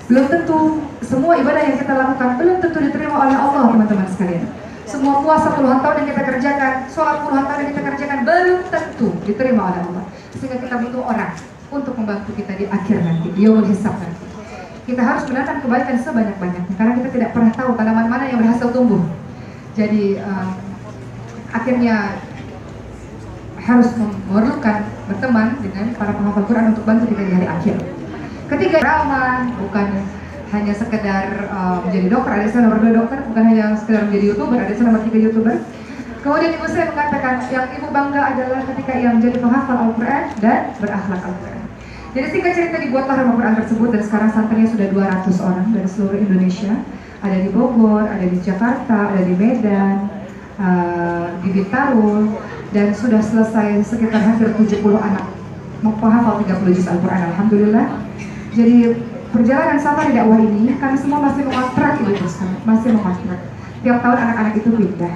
Belum tentu semua ibadah yang kita lakukan belum tentu diterima oleh Allah, teman-teman sekalian. Semua puasa puluhan tahun yang kita kerjakan, sholat puluhan tahun yang kita kerjakan belum tentu diterima oleh Allah. Sehingga kita butuh orang untuk membantu kita di akhir nanti, di yaumul hisab nanti. Kita harus menanam kebaikan sebanyak-banyaknya karena kita tidak pernah tahu tanaman mana yang berhasil tumbuh. Jadi akhirnya harus memerlukan berteman dengan para penghafal Quran untuk bantu kita di hari akhir. Ketiga, ramah bukan hanya sekedar menjadi dokter, ada saya nomor 2 dokter, bukan hanya sekedar menjadi YouTuber, ada saya nomor 3 YouTuber. Kemudian ibu saya mengatakan yang ibu bangga adalah ketika ia menjadi penghafal Al-Quran dan berakhlak Al-Quran. Jadi singkat cerita dibuatlah rumah Quran tersebut dan sekarang santrinya sudah 200 orang dari seluruh Indonesia. Ada di Bogor, ada di Jakarta, ada di Medan, di Bintaro, dan sudah selesai sekitar hampir 70 anak menghafal 30 juz Al-Quran, alhamdulillah. Jadi perjalanan safari dakwah ini kami semua masih mengontrak ibu sekarang, masih mengontrak. Tiap tahun anak-anak itu pindah.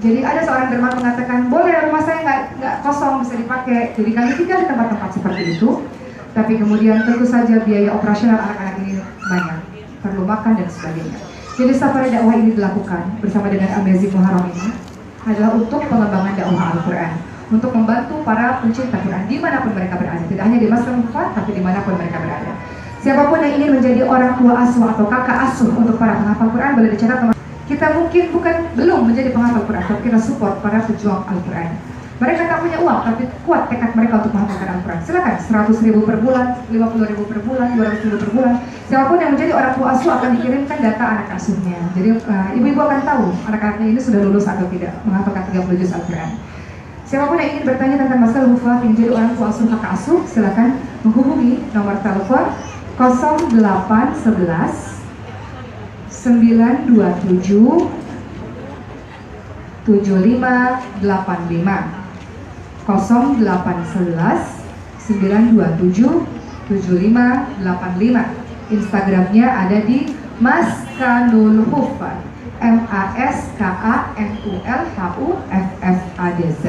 Jadi ada seorang dermawan mengatakan, boleh rumah saya nggak kosong, bisa dipakai. Jadi kami tinggal di tempat-tempat seperti itu. Tapi kemudian tentu saja biaya operasional anak-anak ini banyak, perlu makan dan sebagainya. Jadi safari dakwah ini dilakukan bersama dengan Amazing Muharram ini adalah untuk pengembangan dakwah Al-Quran, untuk membantu para pencinta Quran dimanapun mereka berada, tidak hanya di Masjid Al-Quran, tapi dimanapun mereka berada. Siapapun yang ingin menjadi orang tua asuh atau kakak asuh untuk para penghafal Quran boleh dicatat teman. Kita mungkin belum menjadi penghafal Quran, tapi kita support para pejuang Al-Quran. Mereka tak punya uang, tapi kuat tekad mereka untuk menghafalkan Al-Quran. Silakan, 100.000 per bulan, 50.000 per bulan, 200.000 per bulan. Siapapun yang menjadi orang tua asuh akan dikirimkan data anak asuhnya. Jadi ibu-ibu akan tahu anak-anaknya ini sudah lulus atau tidak menghafalkan 30 juz Al-Quran. Siapapun yang ingin bertanya tentang masalah hufaz yang menjadi orang tua asuh kakak asuh, silakan menghubungi nomor telepon 0811 927 7585 0811 927 7585. Instagramnya ada di Maskanul Hufaz, MASKANULHUFFADZ.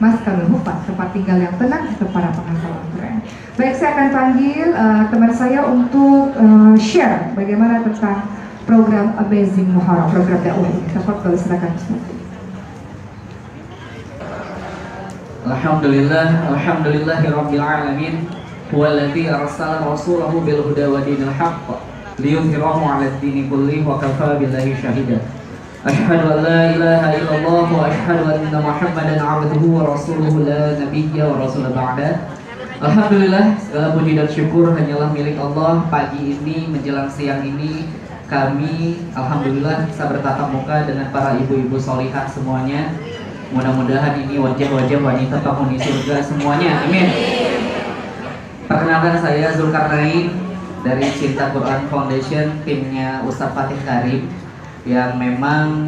Maskanul Hufaz, tempat tinggal yang tenang untuk para penghafal Al-Quran. Baik, saya akan panggil teman saya untuk share bagaimana tentang program Amazing Muharram, program dakwah ini. Tafadhol, silakan. Alhamdulillahirabbil alamin, huwallazi arsala rasulahu bil huda wa dinil haqq liyudhhirahu 'alad dini kullihi wa kafaa billahi shahida. Asyhadu an la ilaha illallah wa asyhadu anna Muhammadan 'abduhu wa rasuluhu la nabiyya wa rasul ba'da. Alhamdulillah, segala puji dan syukur hanyalah milik Allah. Pagi ini menjelang siang ini kami alhamdulillah bisa bertatap muka dengan para ibu-ibu solihah semuanya. Mudah-mudahan ini wajah-wajah wanita penghuni surga semuanya, amin. Perkenalkan, saya Zulkarnain dari Cinta Quran Foundation, timnya Ustadz Fatih Karim, yang memang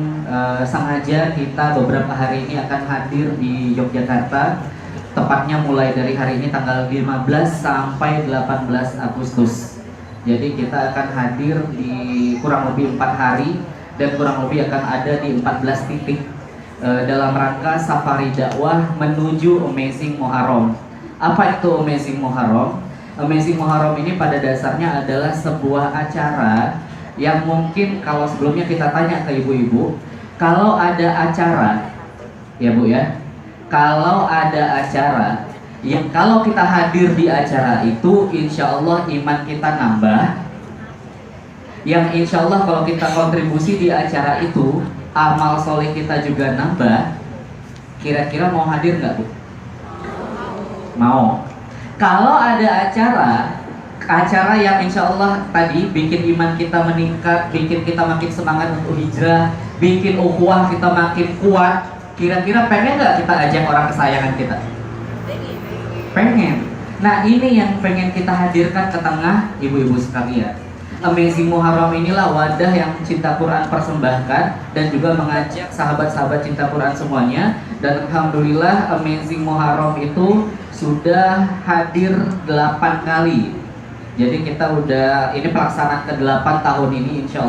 sengaja kita beberapa hari ini akan hadir di Yogyakarta, tepatnya mulai dari hari ini tanggal 15 sampai 18 Agustus. Jadi kita akan hadir di kurang lebih 4 hari dan kurang lebih akan ada di 14 titik dalam rangka safari dakwah menuju Amazing Muharram. Apa itu Amazing Muharram? Amazing Muharram ini pada dasarnya adalah sebuah acara yang mungkin kalau sebelumnya kita tanya ke ibu-ibu, kalau ada acara, ya Bu ya, kalau ada acara yang kalau kita hadir di acara itu, insya Allah iman kita nambah. Yang insya Allah kalau kita kontribusi di acara itu, amal soleh kita juga nambah. Kira-kira mau hadir nggak Bu? Mau. Kalau ada acara yang insya Allah tadi bikin iman kita meningkat, bikin kita makin semangat untuk hijrah, bikin ukhuwah kita makin kuat, kira-kira pengen nggak kita ajak orang kesayangan kita? Pengen. Nah, ini yang pengen kita hadirkan ke tengah ibu-ibu sekalian. Amazing Muharram inilah wadah yang Cinta Quran persembahkan dan juga mengajak sahabat-sahabat Cinta Quran semuanya. Dan alhamdulillah Amazing Muharram itu sudah hadir 8 kali. Jadi kita udah, ini pelaksanaan ke-8 tahun ini insya Allah.